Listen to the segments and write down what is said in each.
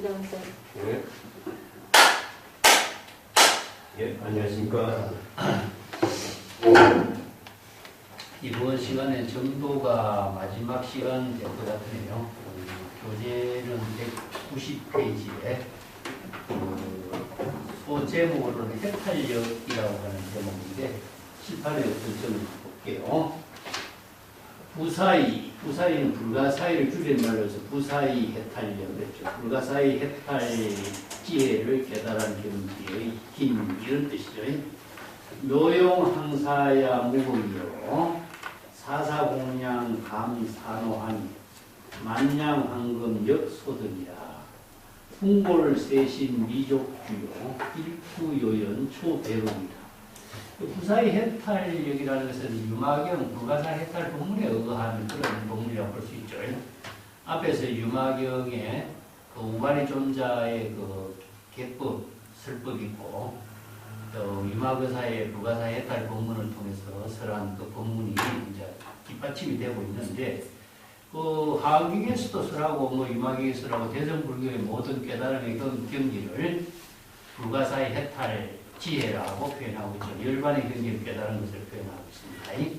선생. 네. 예, 안녕하십니까. 이번 시간에 정도가 마지막 시간 될 것 같으네요. 교재는 190페이지에 소제목으로는 해탈력이라고 하는 제목인데 7, 8회 글점을 볼게요. 부사이는 불가사의를 줄임말로서 부사이 해탈력 그랬죠. 불가사의 해탈 지혜를 깨달은 경지의 힘 이런 뜻이죠. 묘용항사야 무금이요 사사공양 감산호한 만냥황금 역소등이라 풍골세신 미족주요 일구요연 초배론이다. 부사의 해탈력이라는 것은 유마경 불가사 해탈 본문에 의거한 그런 본문이라고 볼 수 있죠. 앞에서 유마경에 그 우발의 존자의 그 개법, 설법이 있고 또 유마거사의 불가사 해탈 본문을 통해서 설한 그 본문이 이제 뒷받침이 되고 있는데 그 하경에서도 설하고 뭐 유마경에서라고 대성불교의 모든 깨달음의 그 경지를 불가사의 해탈 지혜라고 표현하고 있죠. 열반의 경지를 깨달은 것을 표현하고 있습니다.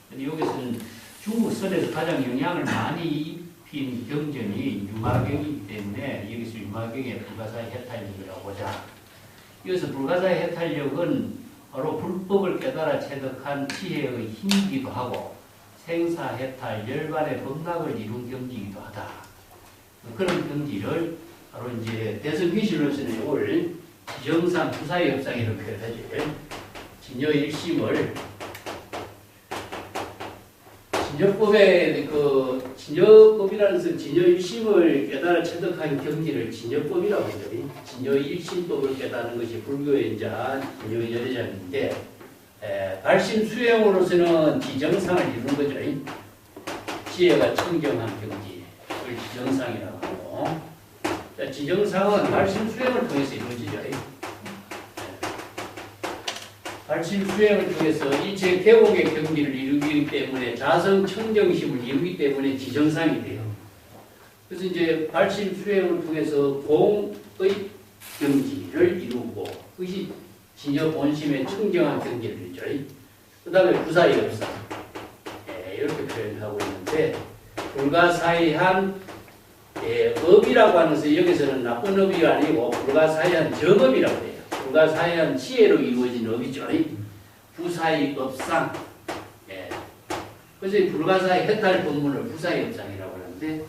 근데 여기서는 중국 선에서 가장 영향을 많이 입힌 경전이 유마경이기 때문에 여기서 유마경의 불가사의 해탈력이라고 하자. 여기서 불가사의 해탈력은 바로 불법을 깨달아 체득한 지혜의 힘이기도 하고 생사해탈 열반의 법락을 이룬 경지이기도 하다. 그런 경지를 바로 이제 대성귀신으로서는 이걸 지정상 부사의 협상이라고 표현하죠. 진여일심을 진여법의 그 진여법이라는 것은 진여일심을 깨달아 체득한 경지를 진여법이라고 하죠. 진여일심법을 깨닫는 것이 불교의 이제 진여열애장인데 발심수행으로서는 지정상을 이루는 거죠. 지혜가 청정한 경지를 지정상이라고 하고 자, 지정상은 발심수행을 통해서 이루어지죠. 발심수행을 통해서 일체 개공의 경지를 이루기 때문에 자성 청정심을 이루기 때문에 지정상이 돼요. 그래서 이제 발심수행을 통해서 공의 경지를 이루고 그것이 진여 본심의 청정한 경지를 이루죠. 그 다음에 부사의 협상 이렇게 표현하고 있는데 불가사의한 업이라고 하는 것은 여기서는 나쁜 업이 아니고 불가사의한 정업이라고 해요. 불가사의한 지혜로 이루어진 업이죠. 부사의 업상. 그래서 불가사의 해탈 본문을 부사의 업상이라고 하는데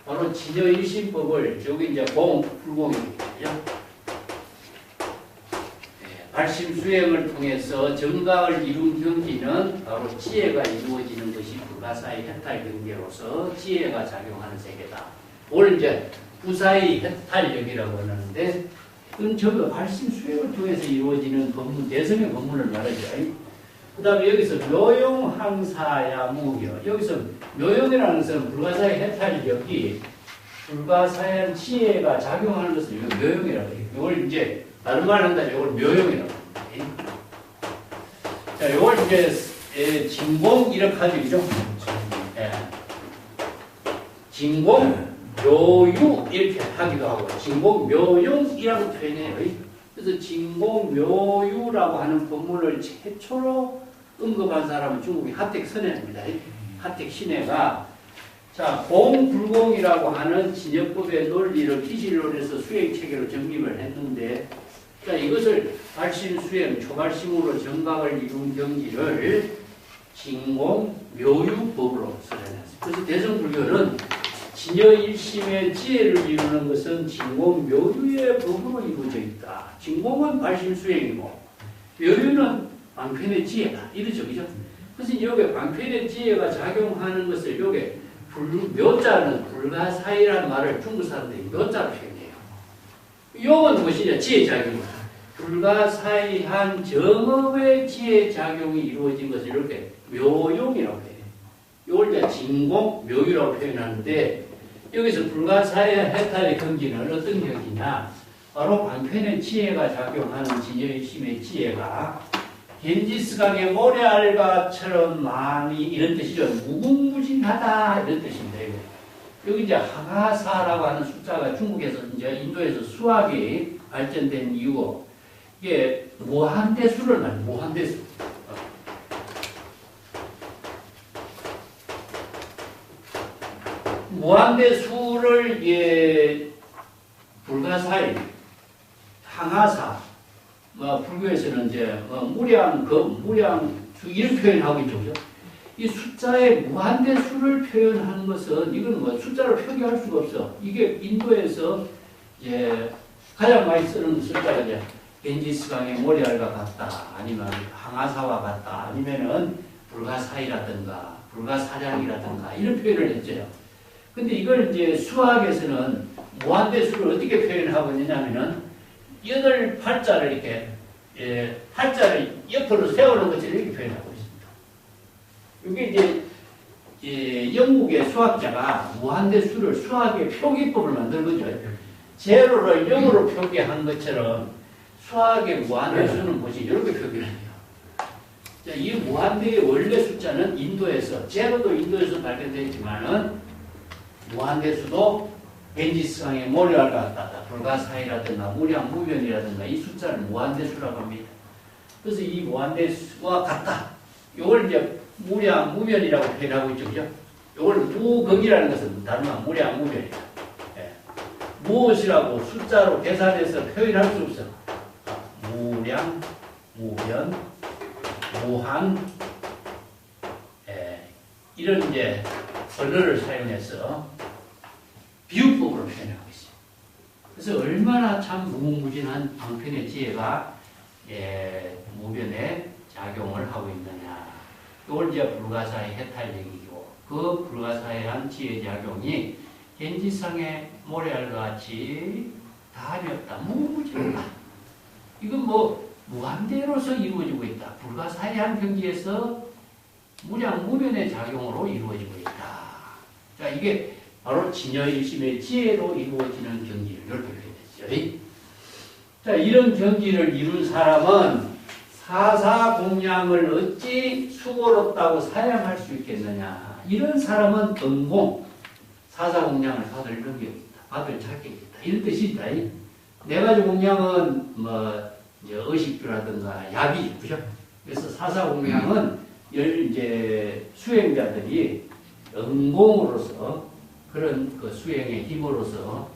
바로 진여일심법을 여기 이제 불공이거든요. 발심수행을 통해서 정각을 이룬 경지는 바로 지혜가 이루어지는 것이 불가사의 해탈 경계로서 지혜가 작용하는 세계다. 오늘 이제 부사의 해탈력이라고 하는데 그건 저거 발심수행을 통해서 이루어지는 법문, 대성의 법문을 말하죠. 그 다음에 여기서 묘용항사야 무효. 여기서 묘용이라는 것은 불가사의 해탈력이 불가사의 지혜가 작용하는 것을 묘용이라고 해요. 이걸 이제 다른 말 한다면 이걸 묘용이라고 합니다. 자, 이걸 이제 진공 이렇게 하죠. 진공 묘유 이렇게 하기도 하고 진공 묘용이라고 표현해요. 그래서 진공 묘유라고 하는 법문을 최초로 언급한 사람은 중국의 하택선해입니다. 하택신해가 자 공불공이라고 하는 진여법의 논리를 기질론에서 수행체계로 정립을 했는데 자 이것을 발심수행 초발심으로 정각을 이룬 경지를 진공 묘유법으로 설해놨습니다. 그래서 대성불교는 진여일심의 지혜를 이루는 것은 진공 묘유의 법으로 이루어져 있다. 진공은 발심수행이고 묘유는 방편의 지혜다. 이러죠. 그죠? 그래서 여기 방편의 지혜가 작용하는 것을 여기 묘자는 불가사의라는 말을 중국 사람들이 묘자로 표현해요. 요건 무엇이냐? 지혜작용이다. 불가사의한 정업의 지혜작용이 이루어진 것을 이렇게 묘용이라고 해요. 이걸 이제 진공, 묘유라고 표현하는데 여기서 불가사의 해탈의 경지는 어떤 경지냐? 바로 방편의 지혜가 작용하는 진여일심의 지혜가 겐지스강의 모래알과처럼 많이 이런 뜻이죠. 무궁무진하다 이런 뜻입니다. 여기 이제 항하사라고 하는 숫자가 중국에서 이제 인도에서 수학이 발전된 이유고 이게 무한대수를 말해요. 무한대수. 무한대수를 예, 불가사의 항하사 불교에서는 이제 무량수 이런 표현하고 있죠. 그죠? 이 숫자의 무한대수를 표현하는 것은 이건 뭐 숫자로 표기할 수가 없어. 이게 인도에서 이제 가장 많이 쓰는 숫자가 이제 겐지스강의 모래알과 같다, 아니면 항하사와 같다, 아니면은 불가사이라든가 불가사량이라든가 이런 표현을 했죠. 근데 이걸 이제 수학에서는 무한대수를 어떻게 표현하고 있냐면은 8팔자를 이렇게 팔자를 옆으로 세우는 것처럼 이렇게 표현하고 있습니다. 이게 이제 영국의 수학자가 무한대수를 수학의 표기법을 만든 거죠. 제로를 0으로 표기한 것처럼 수학의 무한대수는 뭐지? 이렇게 표기를 해요. 자, 이 무한대의 원래 숫자는 인도에서 제로도 인도에서 발견되었지만은 무한대수도 겐지스강의 모래알과 같다. 불가사이라든가 무량무변이라든가 이 숫자를 무한대수라고 합니다. 그래서 이 무한대수와 같다. 이걸 이제 무량무변이라고 표현하고 있죠. 그죠? 이걸 무극이라는 것은 다른 말 무량무변이다. 예. 무엇이라고 숫자로 계산해서 표현할 수 없어. 무량, 무변, 무한, 이런 이제 언어를 사용해서 비유법으로 표현하고 있어요. 그래서 얼마나 참 무궁무진한 방편의 지혜가 무변에 작용을 하고 있느냐. 이걸 이제 불가사의 해탈력이고 그 불가사의한 지혜 작용이 겐지상의 모래알과 같이 다함이 없다. 무궁무진하다. 이건 뭐 무한대로서 이루어지고 있다. 불가사의한 경지에서 무량무변의 작용으로 이루어지고 있다. 자, 이게 바로 진여일심의 지혜로 이루어지는 경지를 이렇게 표현했죠. 자, 이런 경지를 이룬 사람은 사사공양을 어찌 수고롭다고 사양할 수 있겠느냐. 이런 사람은 은공, 사사공양을 받을 능력이 있다. 받을 자격이 있다. 이런 뜻이다. 네 가지 공양은 이제 의식주라든가 야비, 그죠? 그래서 사사공양은 이제 수행자들이 은공으로서 그런 그 수행의 힘으로서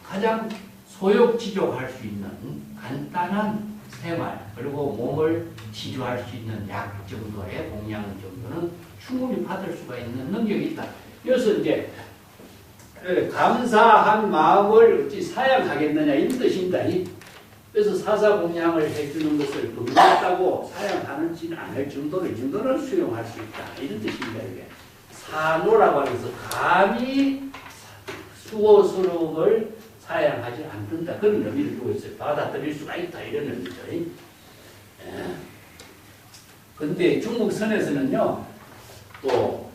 가장 소욕지족할 수 있는 간단한 생활 그리고 몸을 치료할 수 있는 약 정도의 공양 정도는 충분히 받을 수가 있는 능력이 있다. 그래서 이제 감사한 마음을 어찌 사양하겠느냐 이 뜻입니다. 그래서 사사공양을 해주는 것을 금지했다고 사양하는지는 않을 정도로 이 정도는 수용할 수 있다. 이런 뜻입니다. 이게. 사노라고 하면서 감히 수고스러움을 사양하지 않는다. 그런 의미를 두고 있어요. 받아들일 수가 있다. 이런 의미죠. 근데 중국 선에서는요, 또,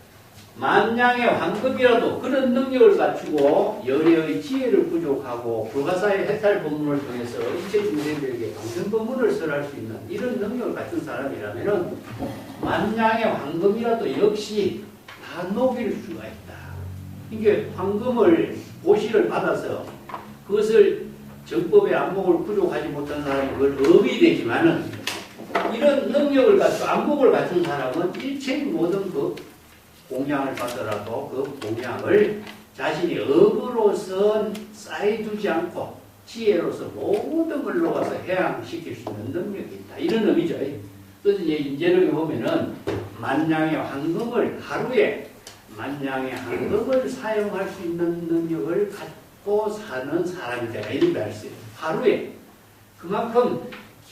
만냥의 황급이라도 그런 능력을 갖추고 열의의 지혜를 부족하고 불가사의 해탈 법문을 통해서 일체 중생들에게 방생 법문을 설할 수 있는 이런 능력을 갖춘 사람이라면은 만냥의 황금이라도 역시 다 녹일 수가 있다. 이게 황금을 고시를 받아서 그것을 정법의 안목을 부족하지 못한 사람은 그걸 업이 되지만은 이런 능력을 갖추고 안목을 갖춘 사람은 일체의 모든 그 공양을 받더라도 그 공양을 자신이 업으로서 쌓여두지 않고 지혜로서 모든 걸 녹아서 해양시킬 수 있는 능력이 있다. 이런 의미죠. 그래서 이제 인제력에 보면은 만냥의 황금을 하루에 만냥의 황금을 사용할 수 있는 능력을 갖고 사는 사람이다. 이런 말씀. 하루에 그만큼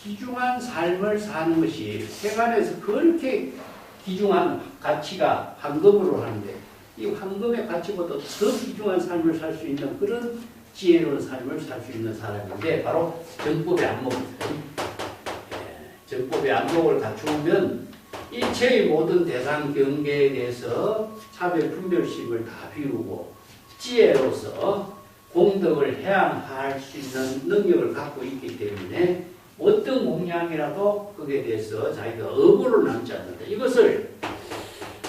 귀중한 삶을 사는 것이 세간에서 그렇게 귀중한 가치가 황금으로 하는데 이 황금의 가치보다 더 귀중한 삶을 살 수 있는 그런 지혜로운 삶을 살 수 있는 사람인데 바로 정법의 안목입니다. 정법의 안목을 갖추면 일체의 모든 대상 경계에 대해서 차별 분별심을 다 비우고 지혜로서 공덕을 해양할 수 있는 능력을 갖고 있기 때문에 어떤 공양이라도 거기에 대해서 자기가 업으로 남지 않는다. 이것을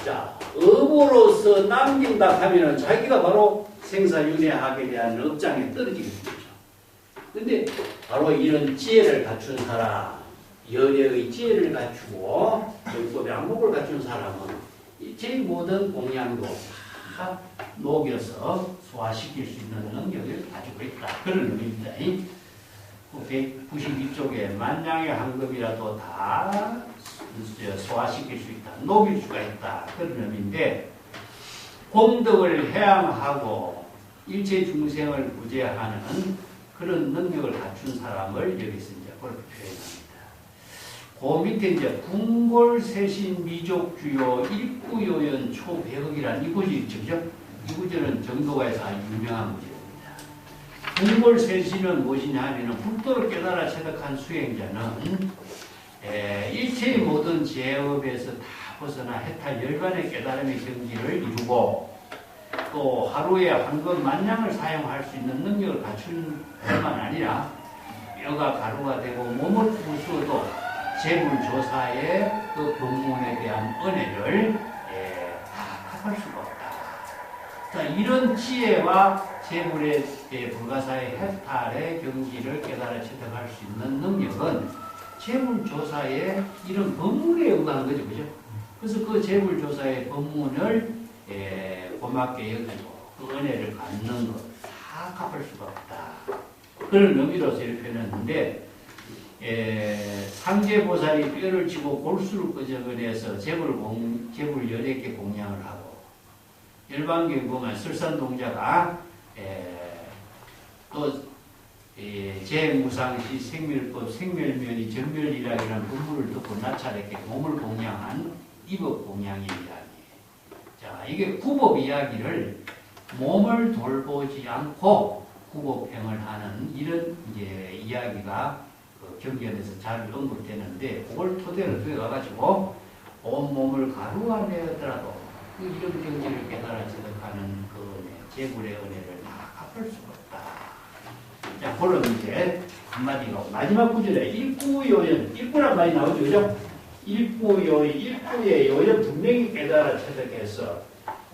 자 업으로서 남긴다 하면은 자기가 바로 생사윤회학에 대한 업장에 떨어지게 되죠. 근데 바로 이런 지혜를 갖춘 사람, 연애의 지혜를 갖추고 율법의 안목을 갖춘 사람은 제 모든 공양도 다 녹여서 소화시킬 수 있는 능력을 가지고 있다. 그런 의미입니다. 192쪽에 만냥의 황금이라도 다 소화시킬 수 있다. 녹일 수가 있다. 그런 의미인데 공덕을 해양하고 일체 중생을 구제하는 그런 능력을 갖춘 사람을 여기서 이제 그렇게 표현합니다. 그 밑에 이제 궁골세신 미족주요 일구요연 초배극이라는 이 구절이 있죠. 이 구절은 정도가에서 아주 유명한 구절입니다. 궁골세신은 무엇이냐 하면 불도를 깨달아 체득한 수행자는 일체의 모든 제업에서 다 벗어나 해탈 열반의 깨달음의 경지를 이루고 또 하루에 황금 만냥을 사용할 수 있는 능력을 갖춘 뿐만 아니라 뼈가 가루가 되고 몸을 부수어도 재물조사의 그 법문에 대한 은혜를 다 갚을 수가 없다. 자, 이런 지혜와 재물의 불가사의 해탈의 경지를 깨달아 체득할 수 있는 능력은 재물조사의 이런 법문에 의한 거죠. 그죠? 그래서 그 재물조사의 법문을 고맙게 여기고 그 은혜를 갖는 것 다 갚을 수가 없다. 그런 의미로서 이렇게 표현했는데 상제보살이 뼈를 치고 골수를 끄적여내서 재물 18개 공양을 하고 일반경에 보면 설산동자가 또 제무상시 생멸법 생멸면이 정멸이라는 법문을 듣고 나찰에게 몸을 공양한 이법 공양의 이야기. 자, 이게 구법 이야기를 몸을 돌보지 않고 구법행을 하는 이런 이제 이야기가 그 경전에서 잘 언급되는데 그걸 토대로 두어가지고 온몸을 가루화내더라도 그 이런 경지를 깨달아 체득하는 그 재물의 은혜를 다 갚을 수가 없다. 자, 그런 이제 한마디가 마지막 구절에 일구요연, 일구란 말이 나오죠, 그죠? 일구요연, 일구의 요연 분명히 깨달아 체득해서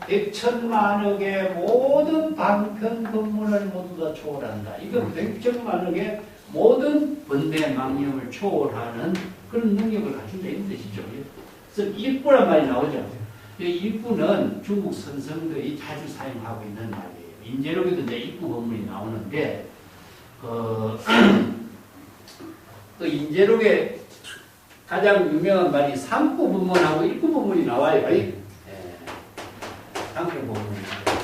백천만억의 모든 방편 법문을 모두 다 초월한다. 이거 백천만억의 모든 번뇌 망념을 초월하는 그런 능력을 갖춘다 이런 뜻이죠. 그래서 일구란 말이 나오죠. 이 일구는 중국 선성들이 자주 사용하고 있는 말이에요. 인제록에도 이제 일구 법문이 나오는데 그 인제록에 가장 유명한 말이 삼구 법문하고 일구 법문이 나와요. 삼구 법문.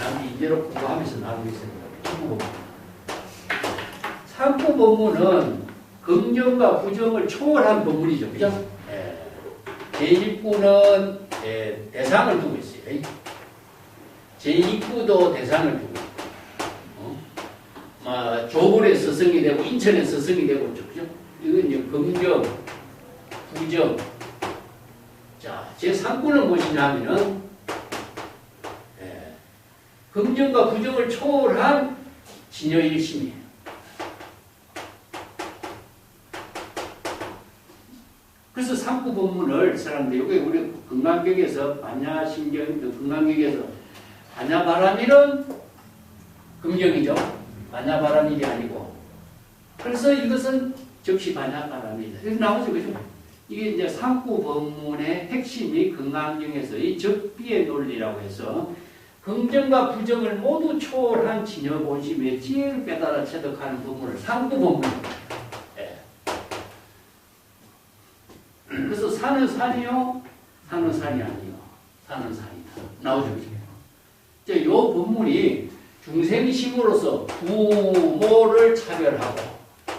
남이 인제록 공부하면서 나오고 있습니다. 일구 법문. 삼구 법문은 긍정과 부정을 초월한 법문이죠. 그죠? 제1구는 대상을 두고 있어요. 제2구도 대상을 두고 있고 조불에 서성이 되고 인천에 서성이 되고 있죠. 그죠? 이건 이제 긍정, 부정. 자, 제3구는 무엇이냐 하면은 긍정과 부정을 초월한 진여일심이에요. 그래서 삼구 법문을 사람들이 여기 우리 금강경에서 반야신경 금강경에서 반야바람일은 긍정이죠. 반야바람일이 아니고. 그래서 이것은 즉시 반야바람이다. 그래서 나오죠, 그죠? 이게 이제 삼구 법문의 핵심이 금강경에서의 적비의 논리라고 해서 긍정과 부정을 모두 초월한 진여본심의 지혜를 깨달아 체득하는 법문을 삼구 법문. 그래서 산은 산이요, 산은 산이 아니요, 산은 산이다. 나오죠. 이제 이 법문이 중생심으로서 부모를 차별하고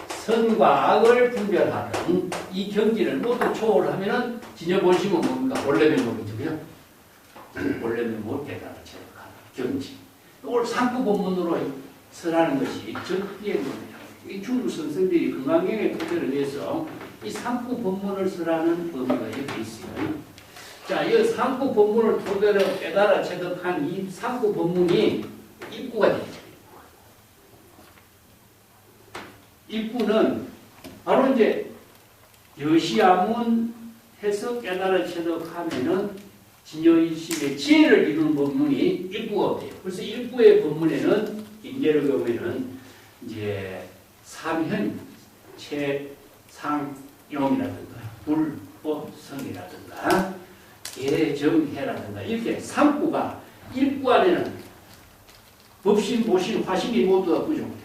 선과 악을 분별하는 이 경지를 모두 초월하면은 진여본심은 뭡니까? 본래면목이죠. 그죠? 본래면목을 깨달아 체득하는 경지. 이걸 삼구 법문으로 설하는 것이 적비의 논리라고. 이 중국 선생들이 금강경의 토대를 내서 이 삼구 법문을 설하는 의미가 여기 있어요. 자, 이 삼구 법문을 토대로 깨달아 체득한 이 삼구 법문이 입구가 되죠. 입구는 바로 이제 여시아문 해서 깨달아 체득하면은 진여일심의 지혜를 이루는 법문이 일부가 없대요. 그래서 일부의 법문에는 인제를 보면은 이제 삼현, 최상용이라든가 불법성이라든가 개정해라든가 이렇게 3구가 1구 안에는 법신, 보신, 화신이 모두 다 부족돼.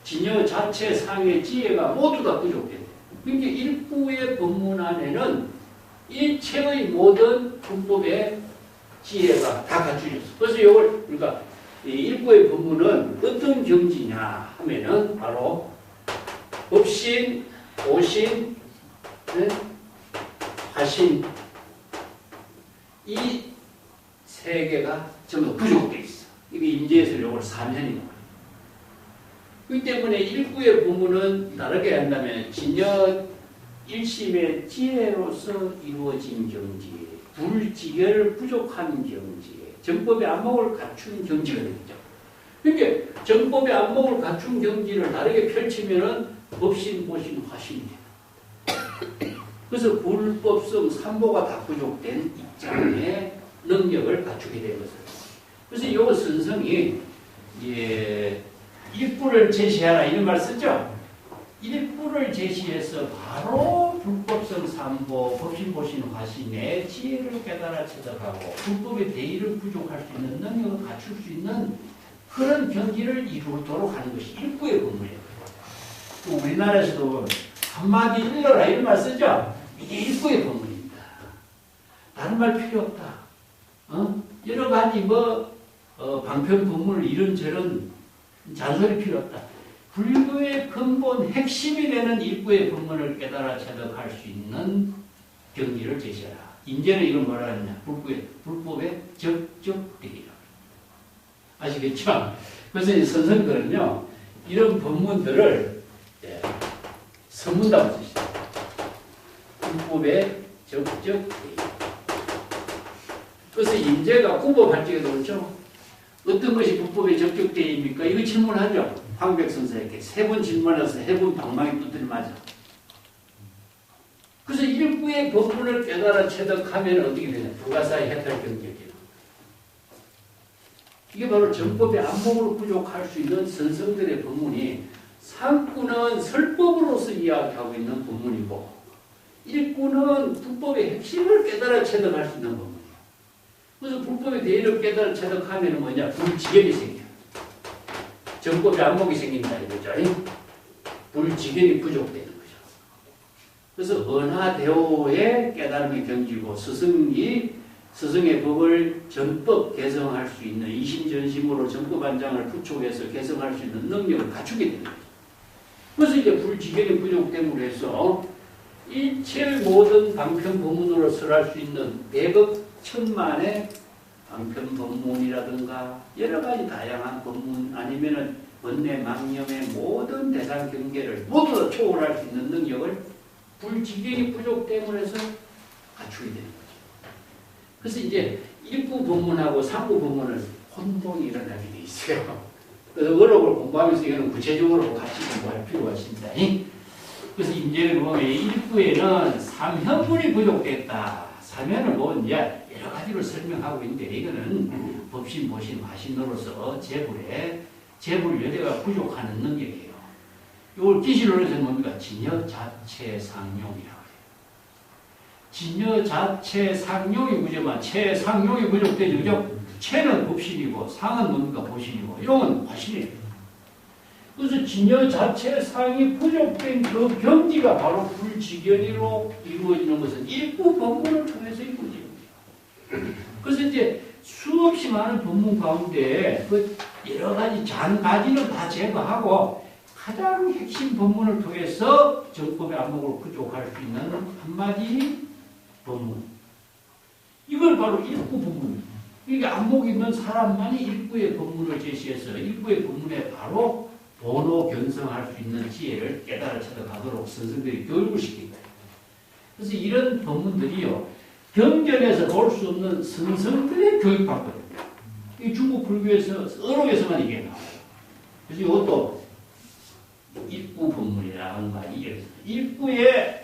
진여 자체 상의 지혜가 모두 다 부족돼. 그러니까 1구의 법문 안에는 일체의 모든 분법의 지혜가 다 갖추졌어. 그래서 이걸 그러니까 이 1구의 법문은 어떤 경지냐 하면은 바로 법신, 보신, 화신 이 세 개가 전부 부족돼 있어. 이게 임재에서 이걸 사면이라고 해요. 그렇기 때문에 1구의 법문은 다르게 한다면 진여 일심의 지혜로서 이루어진 경지, 불지결 부족한 경지, 정법의 안목을 갖춘 경지가 되겠죠. 그러니까 정법의 안목을 갖춘 경지를 다르게 펼치면은 법신, 보신, 화신이 됩니다. 그래서 불법성, 삼보가 다 부족된 입장의 능력을 갖추게 된 것을. 그래서 이 선성이 일부를 제시하라 이런 말 쓰죠. 일부를 제시해서 바로 불법성 삼보, 법신, 보신, 화신의 지혜를 깨달아 체득하고 불법의 대의를 부족할 수 있는 능력을 갖출 수 있는 그런 경지를 이루도록 하는 것이 일부의 법문이에요. 우리나라에서도 한마디 일러라 이런 말 쓰죠. 이게 일부의 법문입니다. 다른 말 필요 없다. 여러 가지 방편 법문을 이런저런 잔소리 필요 없다. 불교의 근본 핵심이 되는 일부의 법문을 깨달아 체득할 수 있는 경지를 제시하라. 인제는 이걸 뭐라 하느냐. 불법의 적적대의라. 아시겠죠? 그래서 이 선생들은요, 이런 법문들을 서문다고 쓰시죠. 불법의 적적대의. 그래서 인제가 구법할 적에도 그렇죠. 어떤 것이 불법의 적적대의입니까? 이거 질문하죠. 황백 선생에게 3번 질문해서 해본 방망이 두드려 맞아. 그래서 일부의 법문을 깨달아 체득하면 어떻게 되냐? 불가사의 해탈 경지에. 이게 바로 정법의 안목으로 부족할 수 있는 선성들의 법문이 상구는 설법으로서 이야기하고 있는 법문이고 일구는 불법의 핵심을 깨달아 체득할 수 있는 법문이에요. 그래서 불법의 대의를 깨달아 체득하면 뭐냐? 불지견이 생겨요. 정법의 안목이 생긴다 이거죠. 불지견이 부족되는 거죠. 그래서 은하대오의 깨달음의 경지고 스승의 법을 전법 개성할 수 있는 이심전심으로 전법안장을 부촉해서 개성할 수 있는 능력을 갖추게 되는 거죠. 그래서 이제 불지견이 부족됨으로 해서 일체의 모든 방편 법문으로 설할 수 있는 대법 천만의 방편 법문이라든가 여러 가지 다양한 법문 아니면은 번뇌 망념의 모든 대상 경계를 모두 다 초월할 수 있는 능력을 불지견이 부족됨으로 해서 갖추게 되는 거죠. 그래서 이제 1부 법문하고 3부 법문을 혼동이 일어나게 돼 있어요. 그래서 어록을 공부하면서 이거는 구체적으로 같이 공부할 필요가 있습니다. 그래서 임제를 보면 1부에는 삼현문이 부족됐다. 삼현을 보면 이제 여러 가지로 설명하고 있는데 이거는 법신, 보신, 화신으로서 재불 여대가 부족하는 능력이에요. 이걸 기실로 해서 뭡니까? 진여 자체 상용이라고 해요. 진여 자체 상용이 부족한 체상용이 부족되죠. 그죠? 체는 법신이고 상은 뭡니까? 보신이고 용은 화신이에요. 그래서 진여 자체 상이 부족된 그 경지가 바로 불지견이로 이루어지는 것은 일부 법문을 통해서 이루어지는 거예요. 그래서 이제 수없이 많은 법문 가운데 그 여러 가지 잔가지를 다 제거하고 가장 핵심 법문을 통해서 정법의 안목을 부족할 수 있는 한마디 법문. 이걸 바로 일부 법문입니다. 그러니까 안목이 있는 사람만이 일부의 법문을 제시해서 일부의 법문에 바로 본호 견성할 수 있는 지혜를 깨달아 체득하도록 선생들이 교육을 시킵니다. 그래서 이런 법문들이요, 경전에서 볼 수 없는 선생들의 교육받거든요. 이 중국 불교에서, 어록에서만 이게 나와요. 그래서 이것도 일부 법문이라는 말이 일부의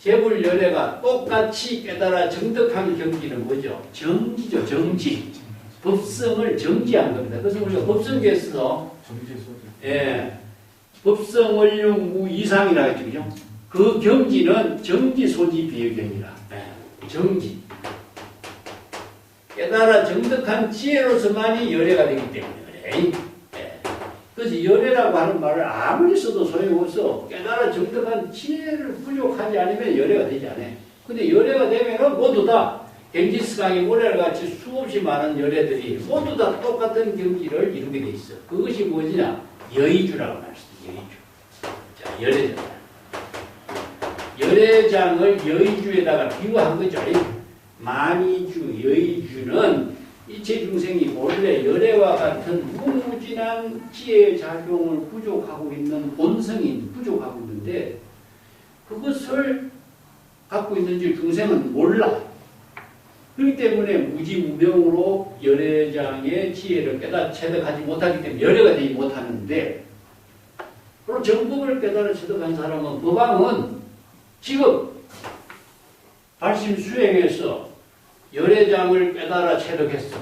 재불 열애가 똑같이 깨달아 정득한 경지는 뭐죠? 정지죠, 정지. 법성을 정지한 겁니다. 그래서 우리가 법성계에서 예, 법성원룡 무 이상이라 했죠, 그죠? 그 경지는 정지소지 비유경이라. 예, 정지. 깨달아 정득한 지혜로서만이 열애가 되기 때문에 그래. 예. 그래서 열애라고 하는 말을 아무리 써도 소용없어. 깨달아 정득한 지혜를 부족하지 않으면 열애가 되지 않아. 근데 열애가 되면은 모두 다 갱지스강의 모래같이 수없이 많은 열애들이 모두 다 똑같은 경지를 이루게 돼 있어. 그것이 뭐냐? 여의주라고 할 수 있어. 여의주. 자, 열애장. 열애장을 여의주에다가 비유한 거죠. 만이주, 여의주는 이체 중생이 본래 열애와 같은 무무진한 지혜의 작용을 부족하고 있는 본성이 부족하고 있는데 그것을 갖고 있는지 중생은 몰라. 그렇기 때문에 무지무명으로 열애장의 지혜를 깨달아 체득하지 못하기 때문에 열애가 되지 못하는데 그리고 정법을 깨달아 체득한 사람은 법왕은 지금 발심 수행에서 열애장을 깨달아 체득했어.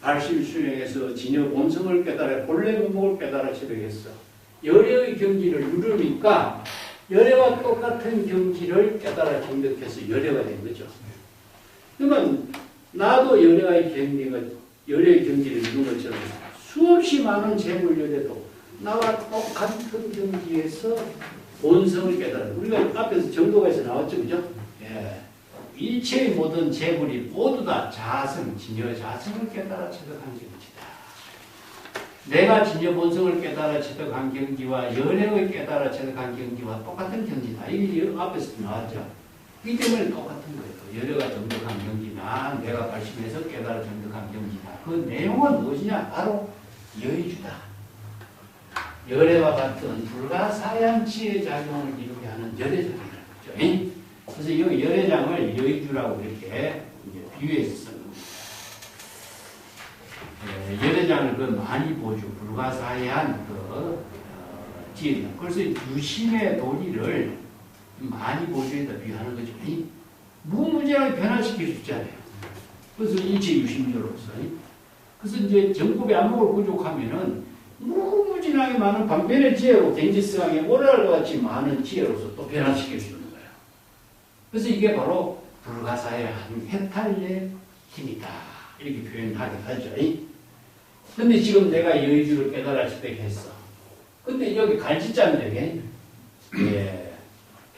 발심 수행에서 진여 본성을 깨달아 본래 무목을 깨달아 체득했어. 열애의 경지를 이루니까 열애와 똑같은 경지를 깨달아 정득해서 열애가 된 거죠. 그러면 나도 열애의 경지를 이룬 것처럼 수없이 많은 재물열애도 나와 똑같은 경지에서 본성을 깨달아. 우리가 앞에서 정도가에서 나왔죠, 그죠? 예. 일체의 모든 재물이 모두 다 자성, 진여 자성을 깨달아 체득한 경지다. 내가 진여 본성을 깨달아 체득한 경지와 열애의 깨달아 체득한 경지와 똑같은 경지다. 이게 앞에서 나왔죠. 이 때문에 똑같은 거예요. 열애가 정득한 경지나 내가 발심해서 깨달아 정득한 경지다. 그 내용은 무엇이냐? 바로 여의주다. 열애와 같은 불가사의한 지혜 작용을 이루게 하는 열애장이라는 거죠. 그래서 이 열애장을 여의주라고 이렇게 비유해서 쓴 겁니다. 열애장을 그 많이 보주, 불가사의한 지혜다. 그래서 유심의 도리를 많이 보주에다 비유하는 거죠. 무무진하게 변화시킬 수 있잖아요. 그래서 일체 유심료로서. 그래서 이제 정법의 안목을 부족하면은 무무진하게 많은 방변의 지혜로 갱지스강의 모래알과 같이 많은 지혜로서 또 변화시킬 수 있는 거예요. 그래서 이게 바로 불가사의한 해탈의 힘이다. 이렇게 표현하게 하죠. 근데 지금 내가 여의주를 깨달아 체득했어. 근데 여기 갈지자인데, 예.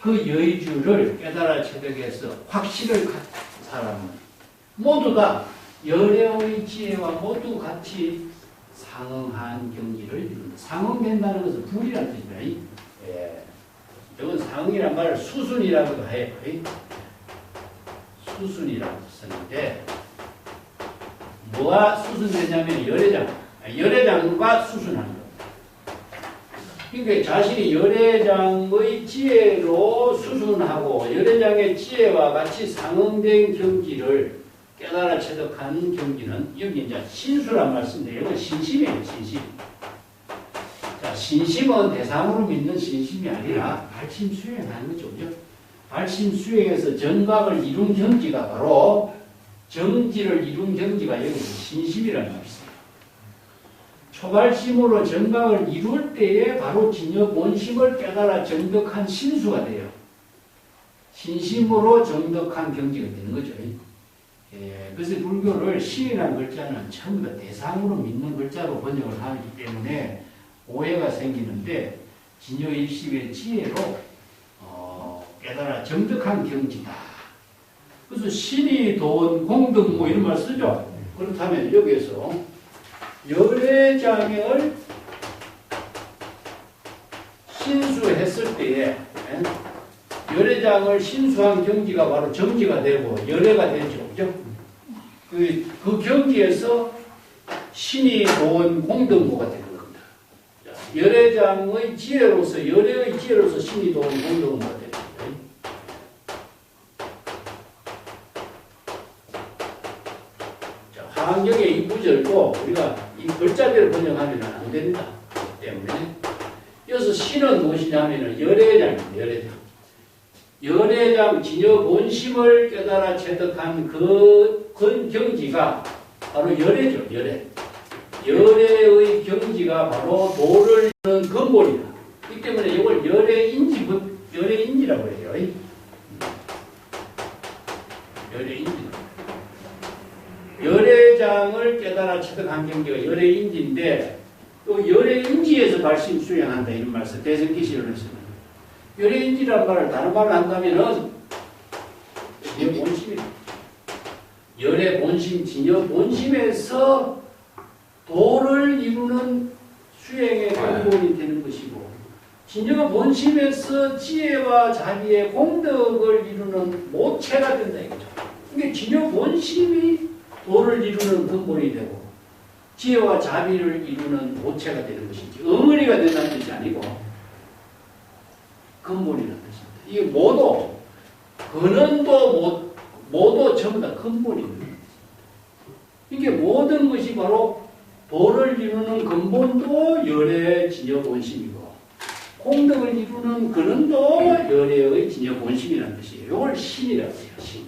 그 여의주를 깨달아 체득해서 확신을 갖은 사람은 모두 다 열애의 지혜와 모두 같이 상응한 경지를 이룬다. 상응된다는 것은 불이라는 뜻이다. 예. 이건 상응이란 말을 수순이라고도 해요. 수순이라고 쓰는데 뭐가 수순되냐면 열애장과 수순하는 거. 그러니까 자신이 열애장의 지혜로 수순하고 열애장의 지혜와 같이 상응된 경지를 깨달아 체득한 경지는 여기 이제 신수란 말씀인데 이건 신심이에요. 신심. 자, 신심은 대상으로 믿는 신심이 아니라 발심 수행하는 거죠. 그죠? 발심 수행에서 정각을 이룬 경지가 바로 정지를 이룬 경지가 여기서 신심이라는 말이에요. 초발심으로 정각을 이룰 때에 바로 진여 본심을 깨달아 정득한 신수가 돼요. 신심으로 정득한 경지가 되는 거죠. 예, 그래서 불교를 신이라는 글자는 전부 다 대상으로 믿는 글자로 번역을 하기 때문에 오해가 생기는데 진여 일심의 지혜로 깨달아 정득한 경지다. 그래서 신이 돈 공덕 뭐 이런 말 쓰죠. 그렇다면 여기에서 열애장을 신수했을 때에 열애장을 신수한 경지가 바로 정지가 되고 열애가 되죠. 그죠? 그 경지에서 신이 도원 공덕무가 되는 겁니다. 열애장의 지혜로서 열애의 지혜로서 신이 도원 공덕무가 되는 겁니다. 화경의 이 구절도 우리가 이 글자대로 번역하면 안 됩니다. 때문에 여기서 신은 무엇이냐면 열애장입니다. 열애장. 열애장 진여 본심을 깨달아 체득한 그 경지가 바로 열애죠. 열애. 열애의 경지가 바로 도를 이루는 근본이다. 이 때문에 이걸 열애인지라고 해요. 열애인지. 열애장을 깨달아 체득한 경지가 열애인지인데 또 열애인지에서 발심 수행한다 이런 말씀 대승기시를 했습니다. 열애인지라는 말을 다른 말을 한다면은 진여 본심이다. 열애 본심, 진여 본심에서 도를 이루는 수행의 근본이 되는 것이고 진여 본심에서 지혜와 자비의 공덕을 이루는 모체가 된다 이거죠. 그러니까 진여 본심이 도를 이루는 근본이 되고 지혜와 자비를 이루는 모체가 되는 것이지 어머니가 된다는 뜻이 아니고 근본이라는 뜻입니다. 이게 모두 근원도 모두 전부 다 근본입니다. 이게 모든 것이 바로 도를 이루는 근본도 열애의 진여 본심이고 공덕을 이루는 근원도 열애의 진여 본심이라는 뜻이에요. 이걸 신이라고 해요. 신.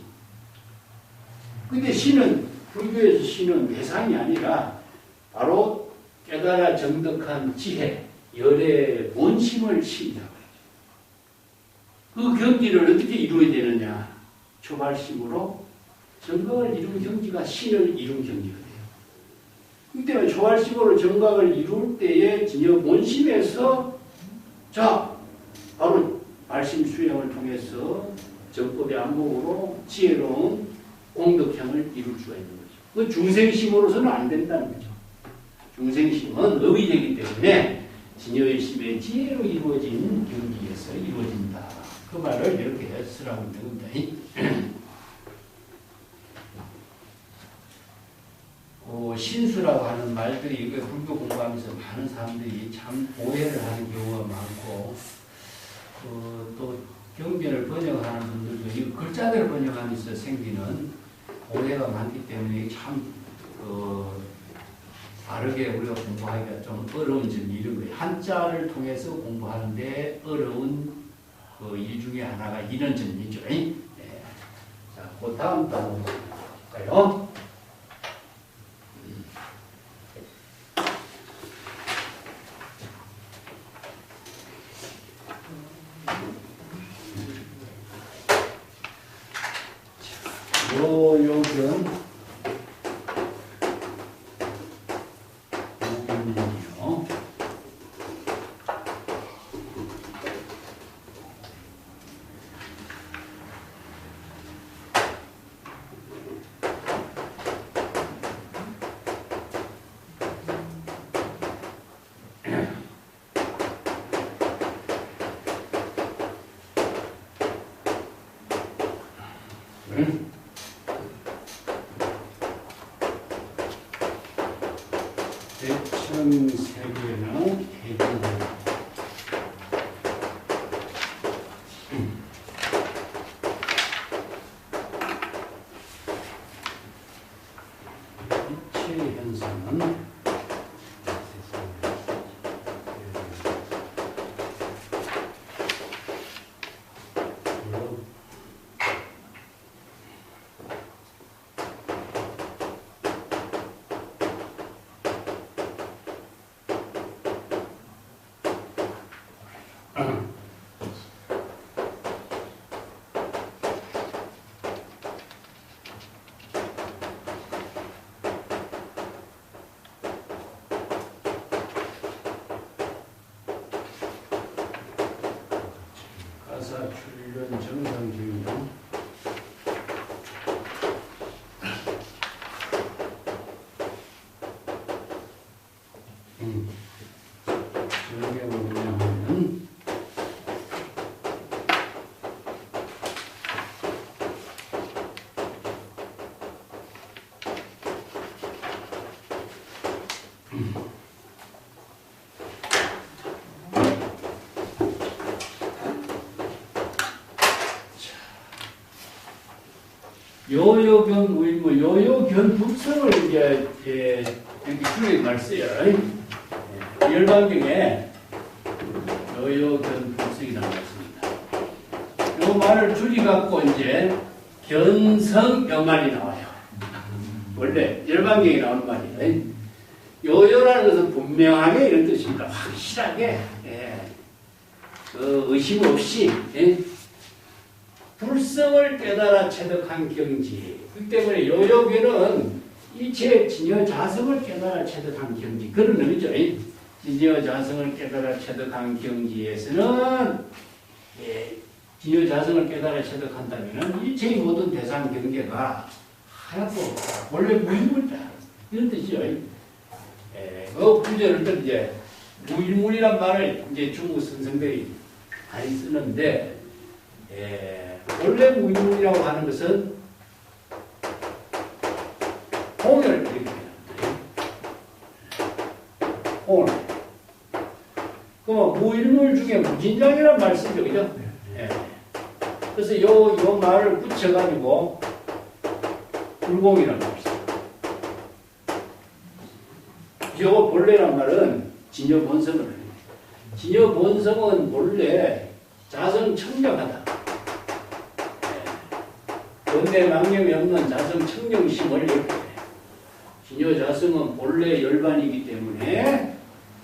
근데 신은 불교에서 신은 대상이 아니라 바로 깨달아 정득한 지혜, 열애의 본심을 신이라고 해요. 그 경지를 어떻게 이루어야 되느냐? 초발심으로 정각을 이룬 경지가 신을 이룬 경지가 돼요. 그렇기 때문에 초발심으로 정각을 이룰 때에 진여 본심에서 자 바로 발심 수행을 통해서 정법의 안목으로 지혜로운 공덕형을 이룰 수가 있는 거죠. 그 중생심으로서는 안 된다는 거죠. 중생심은 의의되기 때문에 진여의 심의 지혜로 이루어진 경지에서 이루어진다. 그 말을 이렇게 쓰라고 있는 겁니다. 신수라고 하는 말들이 이거 불교 공부하면서 많은 사람들이 참 오해를 하는 경우가 많고 또 경전을 번역하는 분들도 이 글자들을 번역하면서 생기는 오해가 많기 때문에 참 다르게 우리가 공부하기가 좀 어려운 점이 이런 거예요. 한자를 통해서 공부하는데 어려운 일 중에 하나가 이런 점이죠. 네. 자, 그 다음 단어 볼까요? 요역은 대천세계는 해변 이체 현상은 출련 정상주의는 저게 뭐냐면 요요견 우일무 요요견 북성을 이제 이렇게 줄여 말써요. 열반경에 요요견 북성이 나와 있습니다. 요 말을 줄여갖고 이제 견성연말이 나와요. 원래 열반경에 나오는 말이에요. 요요라는 것은 분명하게 이런 뜻입니다. 확실하게, 예. 의심 없이, 예. 불성을 깨달아 체득한 경지. 그 때문에 요요교는 일체 진여 자성을 깨달아 체득한 경지. 그런 의미죠. 진여 자성을 깨달아 체득한 경지에서는, 예, 진여 자성을 깨달아 체득한다면 일체의 모든 대상 경계가 하나도 원래 무일물이다. 이런 뜻이죠. 그 구절을 또 이제 무일물이란 말을 이제 중국 선생들이 많이 쓰는데, 원래 무일물이라고 하는 것은 공을 이렇게 공을. 그럼 무일물 중에 무진장이라는 말을 쓰죠, 그죠? 그래서 요 말을 붙여가지고 불공이라는 말을 써요. 요 본래란 말은 진여본성을 해요. 진여본성은 본래 자성 청량하다. 본래 망념이 없는 자성 청정심을 이렇게 해요. 진여자성은 본래 열반이기 때문에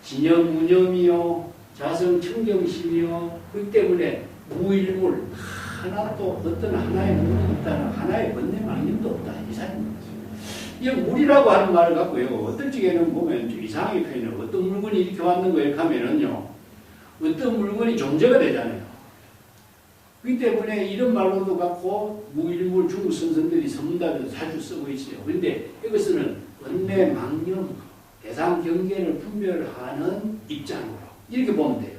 진여무념이요 자성 청정심이요 그렇기 때문에 무일물 하나도 어떤 하나의 물이 없다는 하나의 번뇌 망념도 없다 이 사람입니다. 이 물이라고 하는 말을 갖고요. 어떨 적에는 보면 좀 이상하게 표현해요. 어떤 물건이 이렇게 왔는 거에 하면은요. 어떤 물건이 존재가 되잖아요. 그렇기 때문에 이런 말로도 갖고 무일물 중국 선생들이 선문답에서 자주 쓰고 있어요. 그런데 이것은 원내 망념, 대상 경계를 분별하는 입장으로 이렇게 보면 돼요.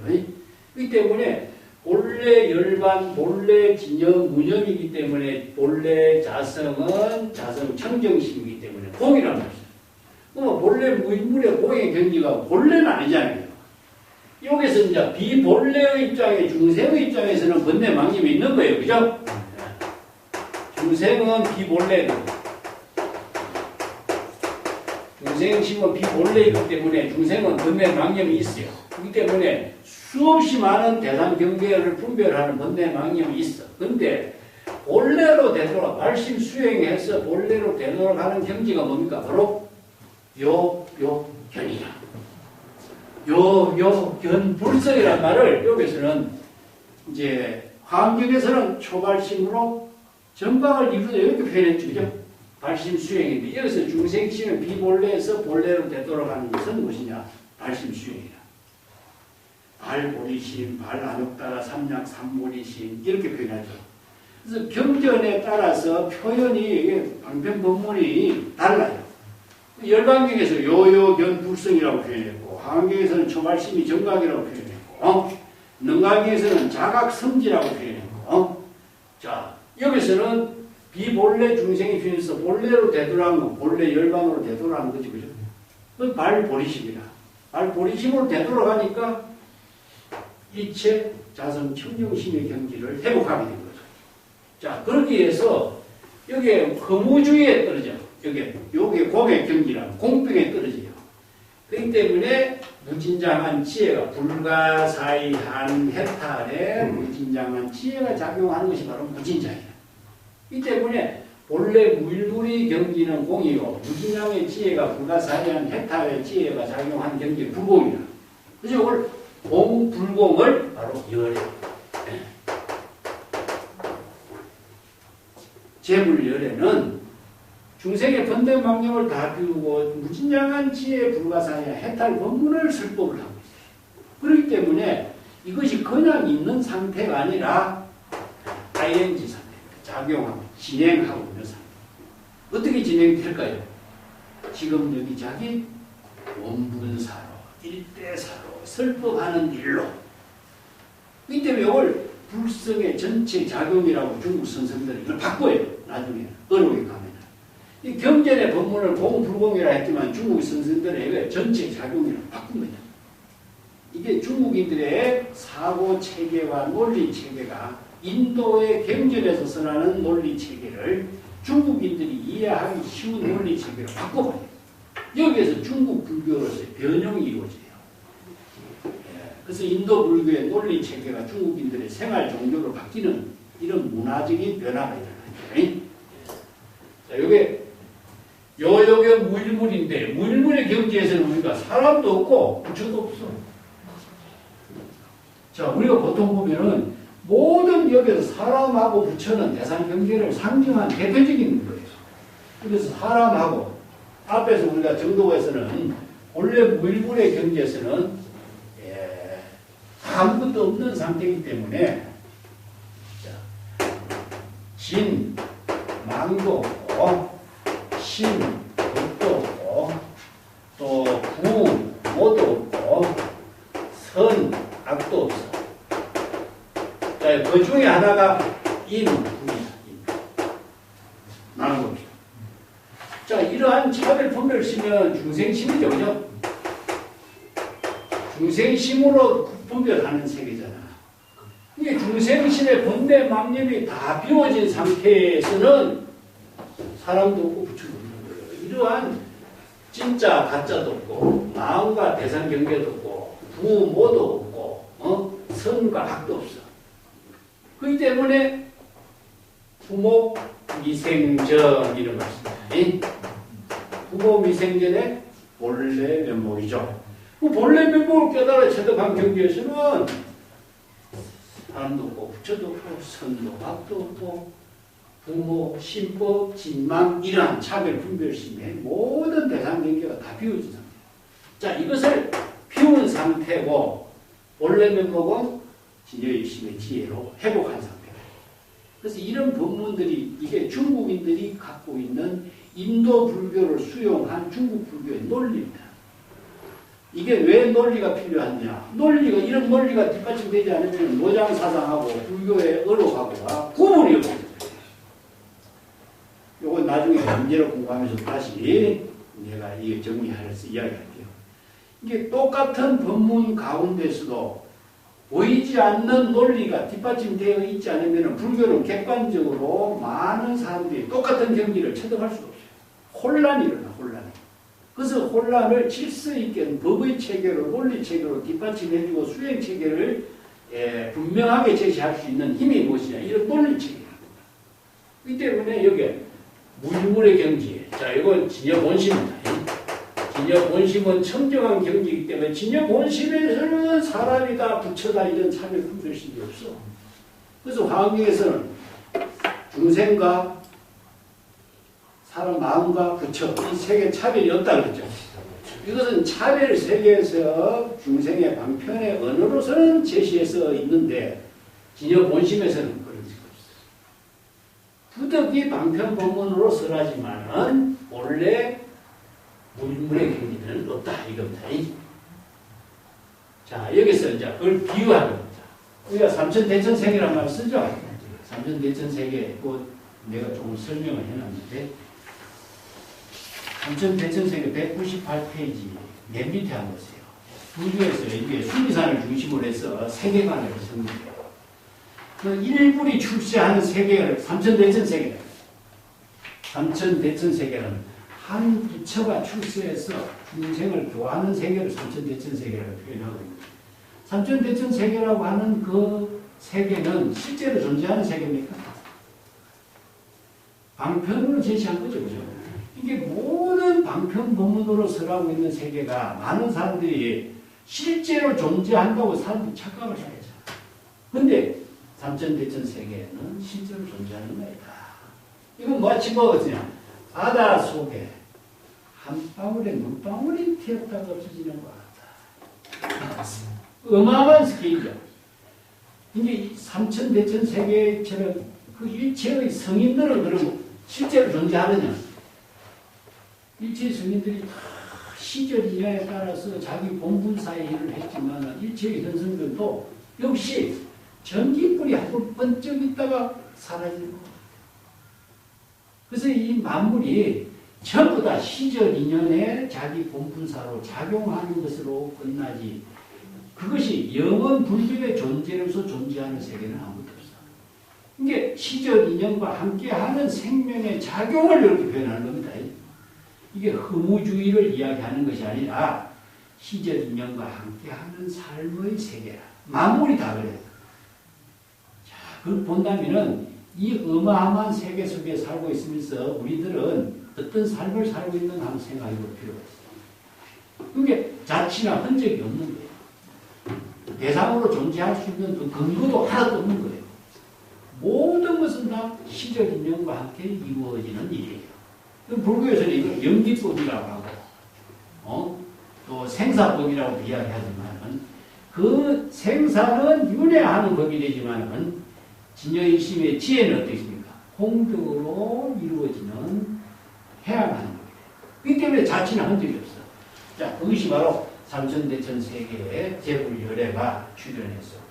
그렇기 때문에 본래 열반, 본래 진영, 무념이기 때문에 본래 자성은 자성 청정심이기 때문에 공이란 말이죠. 그럼 본래 무인물의 공의 경지가 본래는 아니잖아요. 여기서 이제 비본래의 입장에 중생의 입장에서는 번뇌 망념이 있는 거예요. 그죠? 중생은 비본래고 중생심은 비본래이기 때문에 중생은 번뇌 망념이 있어요. 그렇기 때문에 수없이 많은 대상 경계를 분별하는 번뇌 망념이 있어. 근데 본래로 되돌아 말씀 수행해서 본래로 되돌아가는 경지가 뭡니까? 바로 요 견이다. 견불성이란 말을 여기서는 이제 화엄경에서는 초발심으로 전방을 이루다 이렇게 표현했죠. 그죠? 발심 수행인데 여기서 중생심은 비본래에서 본래로 되돌아가는 것은 무엇이냐? 발심 수행이다. 발보리심, 발안욕따라 삼약 삼보리심 이렇게 표현하죠. 그래서 경전에 따라서 표현이 방편법문이 달라요. 열반경에서 요요견불성이라고 표현했고 화엄경에서는 초발심이 정각이라고 표현했고 능가경에서는 자각성지라고 표현했고 자 여기서는 비본래 중생이 표현해서 본래로 되돌아간 거 본래 열반으로 되돌아간 거지 그죠? 그건 발보리심이다. 발보리심으로 되돌아가니까 일체 자성 청정심의 경지를 회복하게 된 거죠. 자, 그러기 위해서 여기에 허무주의에 떨어져. 여기에 공의 경지라는 공병에 떨어져요. 그렇기 때문에 무진장한 지혜가 불가사의한 해탈에 무진장한 지혜가 작용하는 것이 바로 무진장이에요. 이 때문에 본래 무일물의 경지는 공이고 무진장의 지혜가 불가사의한 해탈의 지혜가 작용하는 경지는 불공이다. 그래서 이걸 공불공을 바로 열애. 재불열애는 중생의 번뇌망념을 다 비우고 무진장한 지혜 불가사의 해탈 법문을 설법을 하고 있어요. 그렇기 때문에 이것이 그냥 있는 상태가 아니라 ING 상태, 작용하고 진행하고 있는 상태. 어떻게 진행될까요? 지금 여기 자기 원분사로, 일대사로 설법하는 일로. 이 때문에 이걸 불성의 전체 작용이라고 중국 선생들이 이걸 바꿔요. 나중에 어려우게 가면. 이 경전의 법문을 공불공이라 했지만 중국 선생들의 전체 작용이라고 바꾼 거죠. 이게 중국인들의 사고 체계와 논리 체계가 인도의 경전에서 선하는 논리 체계를 중국인들이 이해하기 쉬운 논리 체계로 바꿔버려요. 여기에서 중국 불교로서의 변형이 이루어져요. 그래서 인도 불교의 논리 체계가 중국인들의 생활 종교로 바뀌는 이런 문화적인 변화가 일어나죠. 자, 요게 요게 무일물인데 무일물의 경지에서는 우리가 사람도 없고 부처도 없어. 자, 우리가 보통 보면은 모든 여기서 사람하고 부처는 대상 경계를 상징한 대표적인 거예요. 그래서 사람하고 앞에서 우리가 정도에서는 원래 무일물의 경지에서는 아무것도 없는 상태이기 때문에 자, 진, 망도 없고 신, 법도 없고 또 구, 모도 없고 선, 악도 없어. 자, 그 중에 하나가 인, 구이다. 나는 겁니다. 자, 이러한 차별 분별심은 중생심이죠, 그죠? 중생심으로 분별하는 세계잖아. 이게 중생심의 본래 망념이 다 비워진 상태에서는 사람도 없고 부처도 없는 거예요. 이러한 진짜 가짜도 없고 마음과 대상 경계도 없고 부모도 없고 선과 악도 없어. 그렇기 때문에 부모 미생전 이런 말씀입니다. 부모 미생전의 본래 면목이죠. 그 본래 면목을 깨달아 체득한 경지에서는 사람도 없고 부처도 없고 선도 악도 없고 부모, 신법, 진망 이러한 차별 분별심의 모든 대상 경계가 다 비워진 상태. 자, 이것을 비운 상태고 본래 면목은 진여의심의 지혜로 회복한 상태. 그래서 이런 법문들이 이게 중국인들이 갖고 있는 인도 불교를 수용한 중국 불교의 논리입니다. 이게 왜 논리가 필요하냐? 논리가 이런 논리가 뒷받침되지 않으면 노장사상하고 불교의 어록하고가 구분이 없어요. 요건 나중에 문제로 공부하면서 다시 내가 이게 정리하면서 이야기할게요. 이게 똑같은 법문 가운데서도 보이지 않는 논리가 뒷받침되어 있지 않으면 불교는 객관적으로 많은 사람들이 똑같은 경지를 체득할 수가 없어요. 혼란이 일어나, 혼란이. 그래서 혼란을 질서 있게 법의 체계로, 논리 체계로 뒷받침해주고 수행 체계를 분명하게 제시할 수 있는 힘이 무엇이냐, 이런 논리 체계. 이 때문에 여기 무일물의 경지. 자, 이건 진여 본심입니다. 진여 본심은 청정한 경지이기 때문에 진여 본심에서는 사람이 다 부처다 이런 차별 분별심이 없어. 그래서 화엄경에서는 중생과 사람 마음과 부처 이 세 개 차별이 없다 그랬죠. 이것은 차별 세계에서 중생의 방편의 언어로서는 제시해서 있는데 진여 본심에서는 그런 적이 없어요. 부득이 방편 법문으로 설하지만은 원래 무일물의 경지는 없다 이겁니다. 자, 여기서 이제 그걸 비유하는 겁니다. 우리가 삼천대천세계란 말 쓰죠. 삼천대천세계, 내가 조금 설명을 해놨는데 삼천대천세계 198페이지 맨 밑에 한번 보세요. 불교에서 이게 수리산을 중심으로 해서 세계관을 정리해요. 그 일불이 출세하는 세계를 삼천대천세계. 삼천대천세계는 한 부처가 출세해서 중생을 교화하는 세계를 삼천대천세계라고 표현하고 있습니다. 삼천대천세계라고 하는 그 세계는 실제로 존재하는 세계입니까? 방편으로 제시한 거죠. 그죠? 이게 모든 방편 법문으로 설하고 있는 세계가 많은 사람들이 실제로 존재한다고 사람들이 착각을 해야죠. 근데 삼천대천세계는 실제로 존재하는 거다. 이건 마치 뭐거든요. 바다 속에 한 방울의 물방울이 튀었다가 없어지는 것 같다. 어마어마한 스케일이죠. 이게 삼천대천 세계처럼 그 일체의 성인들은 그럼 실제로 존재하느냐? 일체의 성인들이 다 시절 이하에 따라서 자기 본분사의 일을 했지만 일체의 현성들도 역시 전기불이 한 번 번쩍 있다가 사라지는 거예요. 그래서 이 만물이 전부 다 시절 인연에 자기 본분사로 작용하는 것으로 끝나지 그것이 영원 불교의 존재로서 존재하는 세계는 아무것도 없어. 이게 시절 인연과 함께하는 생명의 작용을 이렇게 표현하는 겁니다. 이게 허무주의를 이야기하는 것이 아니라 시절 인연과 함께하는 삶의 세계라. 만물이 다 그래요. 자, 그걸 본다면은 이 어마어마한 세계 속에 살고 있으면서 우리들은 어떤 삶을 살고 있는가 한번 생각해 볼 필요가 있어요. 그게 자취나 흔적이 없는 거예요. 대상으로 존재할 수 있는 그 근거도 하나도 없는 거예요. 모든 것은 다 시적 인연과 함께 이루어지는 일이에요. 불교에서는 이걸 연기법이라고 하고, 또 생사법이라고 이야기하지만은, 그 생사는 윤회하는 법이 되지만은, 진여일심의 지혜는 어떻습니까? 공덕으로 이루어지는 해야만 하는 겁니다. 그렇기 때문에 자취나 흔적이 없어. 자, 그것이 바로 삼천대천 세계의 제불열애가 출현해서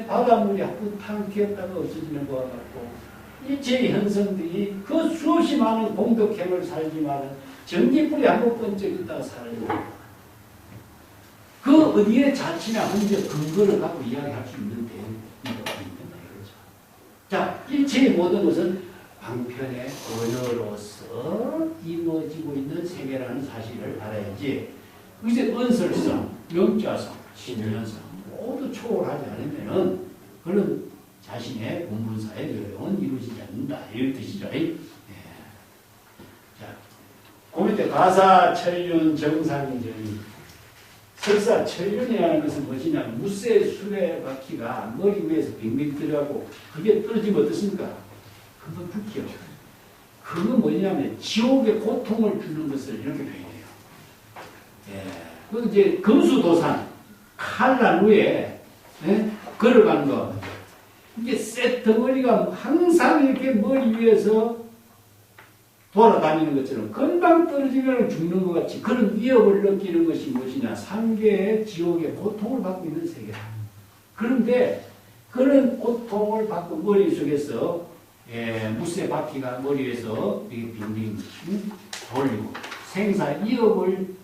바닷물이 한번 기었다가 없어지는 것과 같고 이 제현성들이 그 수없이 많은 공덕행을 살지만 전기불이 한번 번쩍있다가 사라집니다. 그 어디에 자취나 흔적 근거를 갖고 이야기할 수 있는 대목이 있는다 이거죠. 자, 일체의 모든 것은 방편의 언어로서 이루어지고 있는 세계라는 사실을 알아야지. 이제 언설성, 명자성, 신연성 모두 초월하지 않으면은 그런 자신의 본분사의 요령은 이루어지지 않는다 이런 뜻이죠. 예. 자, 그 밑에 가사 천륜 정상정이 설사 천륜이라는 것은 무엇이냐? 무쇠 수레 바퀴가 머리 위에서 빙빙 들어가고 그게 떨어지면 어떻습니까? 그건 죽죠. 그건 뭐냐면 지옥의 고통을 주는 것을 이렇게 표현해요. 예. 그 이제 금수도산 칼날 위에 걸어가는 거. 이게 쇠 덩어리가 항상 이렇게 머리 위에서 돌아다니는 것처럼 금방 떨어지면 죽는 것 같이 그런 위협을 느끼는 것이 무엇이냐? 삼계의 지옥의 고통을 받고 있는 세계다. 그런데 그런 고통을 받고 머릿속에서 무쇠 바퀴가 머리 위에서 빙빙 돌리고 생사 위협을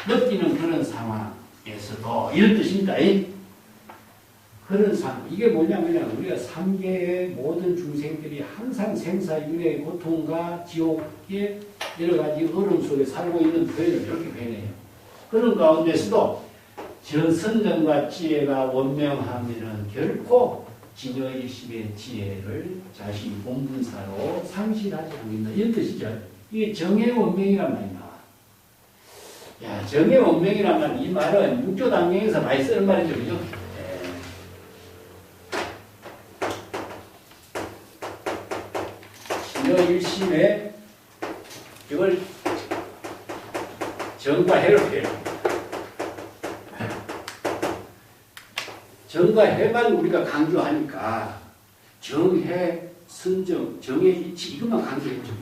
느끼는 그런 상황에서도 이런 뜻입니다. 그런 상황. 이게 뭐냐면 우리가 삼계의 모든 중생들이 항상 생사윤회의 고통과 지옥의 여러 가지 어려움 속에 살고 있는 표현을 이렇게 표현해요. 그런 가운데서도 저 선정과 지혜가 원명하면은 결코 진여일심의 지혜를 자신 본분사로 상실하지 않는다. 이런 뜻이죠. 이게 정의 원명이란 말이 나와. 야, 정의 원명이란 말, 이 말은 육조당경에서 많이 쓰는 말이죠. 그죠? 진여일심의 이걸 정과 해를 표현합니다. 정과 해만 우리가 강조하니까 정해, 선정, 정의 이치 이것만 강조했죠.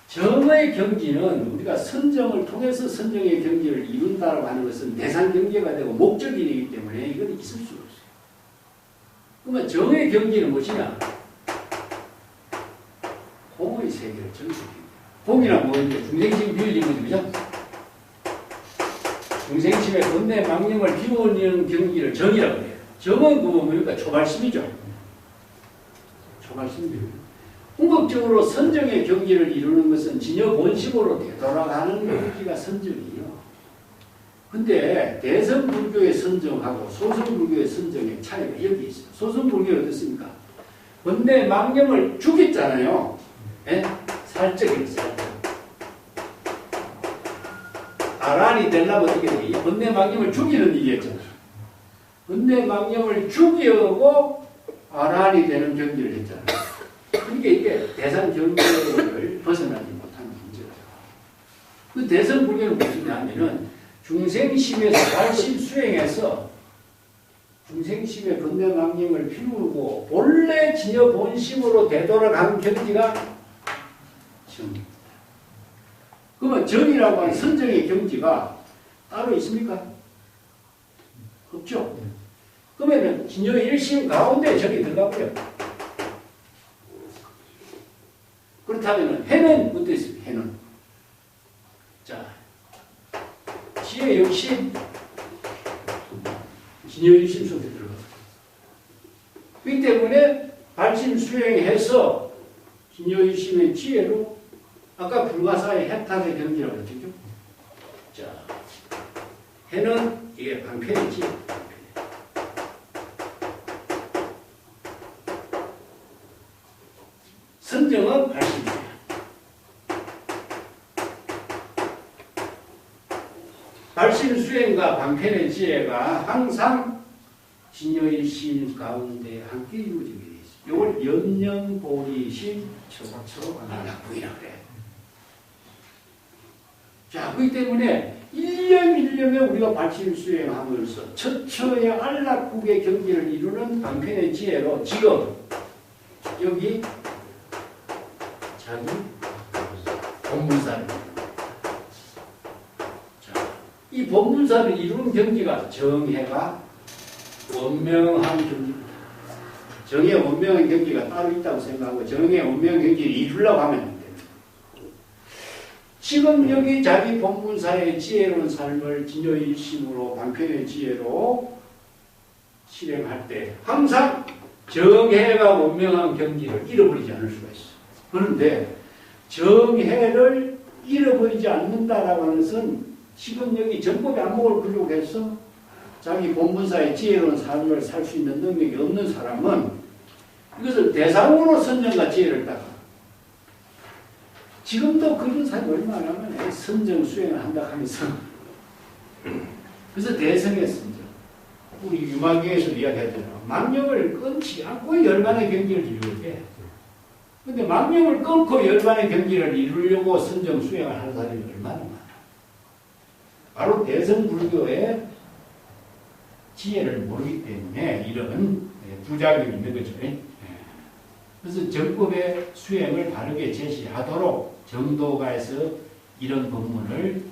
정의 경지는 우리가 선정을 통해서 선정의 경지를 이룬다고 하는 것은 대상 경계가 되고 목적이 되기 때문에 이건 있을 수가 없어요. 그러면 정의 경지는 무엇이냐? 공의 세계를 정수합니다. 공이란 뭐죠? 중생심 비워진 거죠. 그죠? 중생심의 번뇌 망령을 비워내는 경기를 정이라고 해요. 정은 뭡니까? 초발심이죠. 초발심이죠. 궁극적으로 선정의 경지를 이루는 것은 진여 본심으로 되돌아가는 경지가 선정이에요. 근데 대성불교의 선정하고 소성불교의 선정의 차이가 여기 있어요. 소성불교는 어떻습니까? 번뇌 망령을 죽였잖아요. 예? 살적이에요. 살적. 아란이 되려면 어떻게 돼? 이 번뇌 망념을 죽이는 일이었잖아요. 번뇌 망념을 죽이고 아란이 되는 경지를 했잖아요. 그러니까 이게 대상 경계를 벗어나지 못하는 문제죠. 그 대선 불교는 무엇이냐 하면은 중생심에서 발심 수행해서 중생심의 번뇌 망념을 피우고 본래 진여 본심으로 되돌아가는 경지가 정입니다. 그러면 정이라고 하는 선정의 경지가 따로 있습니까? 없죠. 그러면 진여 일심 가운데 정이 들어가고요. 그렇다면 해는 어떻습니까? 해는 자 지혜 역시 진여 일심 속에 들어가. 그렇기 때문에 발심 수행해서 진여 일심의 지혜로 아까 불가사의 해탈의 경지라고 했죠. 자, 해는 이게 방편이지. 선정은 80년. 발신 수행과 방편의 지혜가 항상 진여의 신 가운데 함께 이루어지게 돼 있어요. 이걸 연년보리신 초가초 안락부이라 그래. 자, 그렇기 때문에 1년 1년에 우리가 발신 수행하면서 처처의 안락국의 경지를 이루는 방편의 지혜로 지금 여기 자기 본문사를 이 본문사를 이루는 경지가 정해가 원명한 경지입니다. 정해 원명한 경지가 따로 있다고 생각하고 정해 원명한 경지를 이루려고 하면 안 됩니다. 지금 여기 자기 본문사의 지혜로운 삶을 진여일심으로 방편의 지혜로 실행할 때 항상 정해가 원명한 경지를 잃어버리지 않을 수가 있어요. 그런데 정해를 잃어버리지 않는다라고 하는 것은 지금 여기 정법의 안목을 부족해서 자기 본문사의 지혜로운 삶을 살 수 있는 능력이 없는 사람은 이것을 대상으로 선정과 지혜를 따라 지금도 그런 사람이 얼마나 하면 선정 수행을 한다 하면서 그래서 대성의 선정 우리 유마계에서 이야기하잖아. 망령을 끊지 않고 열반의 경지를 이루어야 돼. 근데 망령을 끊고 열반의 경지를 이루려고 선정 수행을 하는 사람이 얼마나 많아. 바로 대성불교의 지혜를 모르기 때문에 이런 부작용이 있는 거죠. 그래서 정법의 수행을 바르게 제시하도록 정도가에서 이런 법문을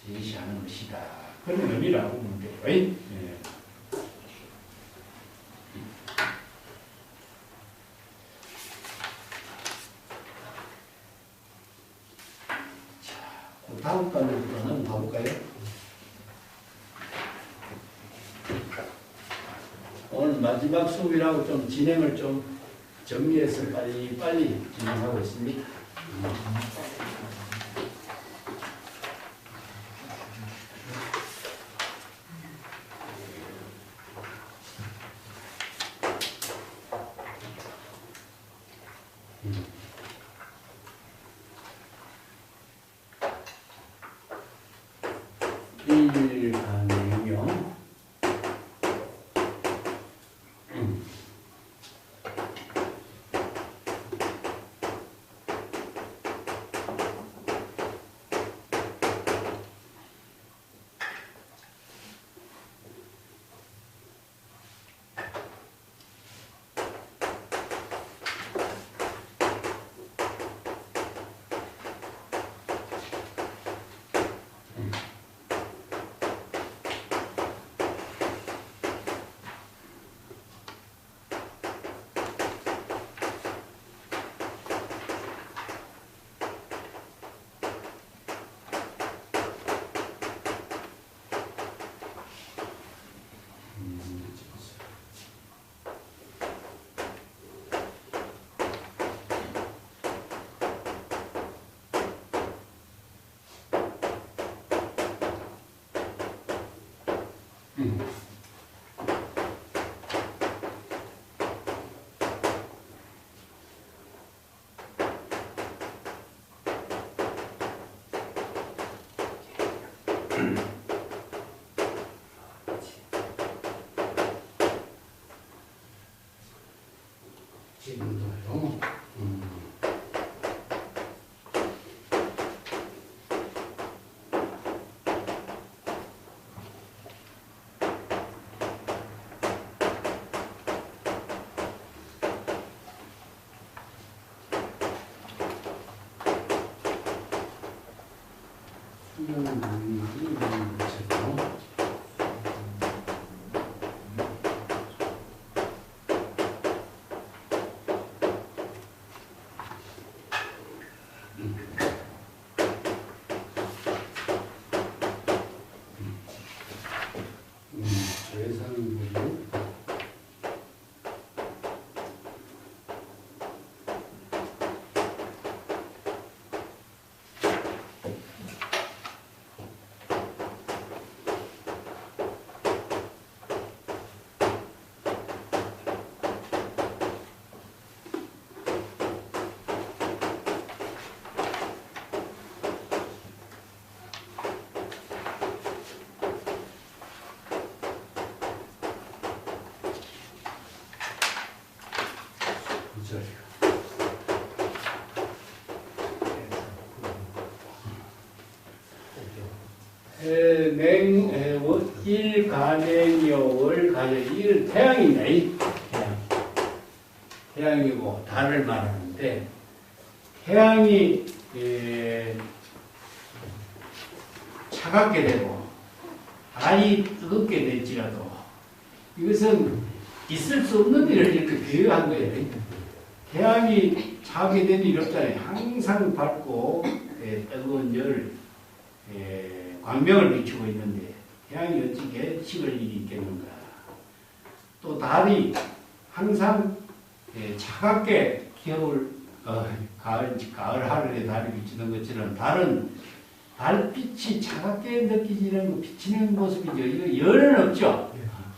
제시하는 것이다. 그런 의미라고 보면 돼요. 다음 단어부터는 가볼까요? 오늘 마지막 수업이라고 좀 진행을 좀 정리해서 빨리 진행하고 있습니다. 일간행용 지금도요. 일간행여월 가져 일 태양이네. 태양이고 달을 말하는데 태양이 차갑게 되고 달이 뜨겁게 될지라도 이것은 있을 수 없는 일을 이렇게 비유한 거예요. 태양이 차게 되는 일 없잖아요. 항상 밝고 뜨거운 열 광명을 비추고 있는데 태양이 어찌게 식을 일이 있겠는가. 또 달이 항상 차갑게 겨울 가을 하늘에 달이 비치는 것처럼 달은 달빛이 차갑게 느껴지는 비치는 모습이죠. 이거 열은 없죠.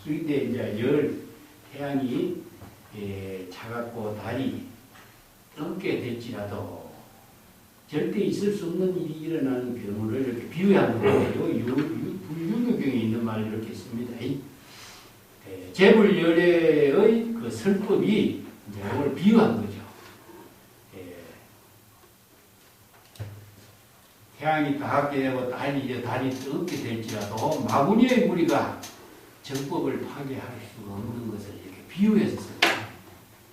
그런데 이제 태양이 차갑고 달이 뜨겁게 될지라도 절대 있을 수 없는 일이 일어나는 경우를 이렇게 비유하는 거예요. 불교경에 있는 말을 이렇게 씁니다. 재불열애의 그 설법이 이제 이걸 비유한 거죠. 태양이 따갑게 되고 달이 뜨겁게 될지라도 마구니의 무리가 정법을 파괴할 수 없는 것을 이렇게 비유해서 씁니다.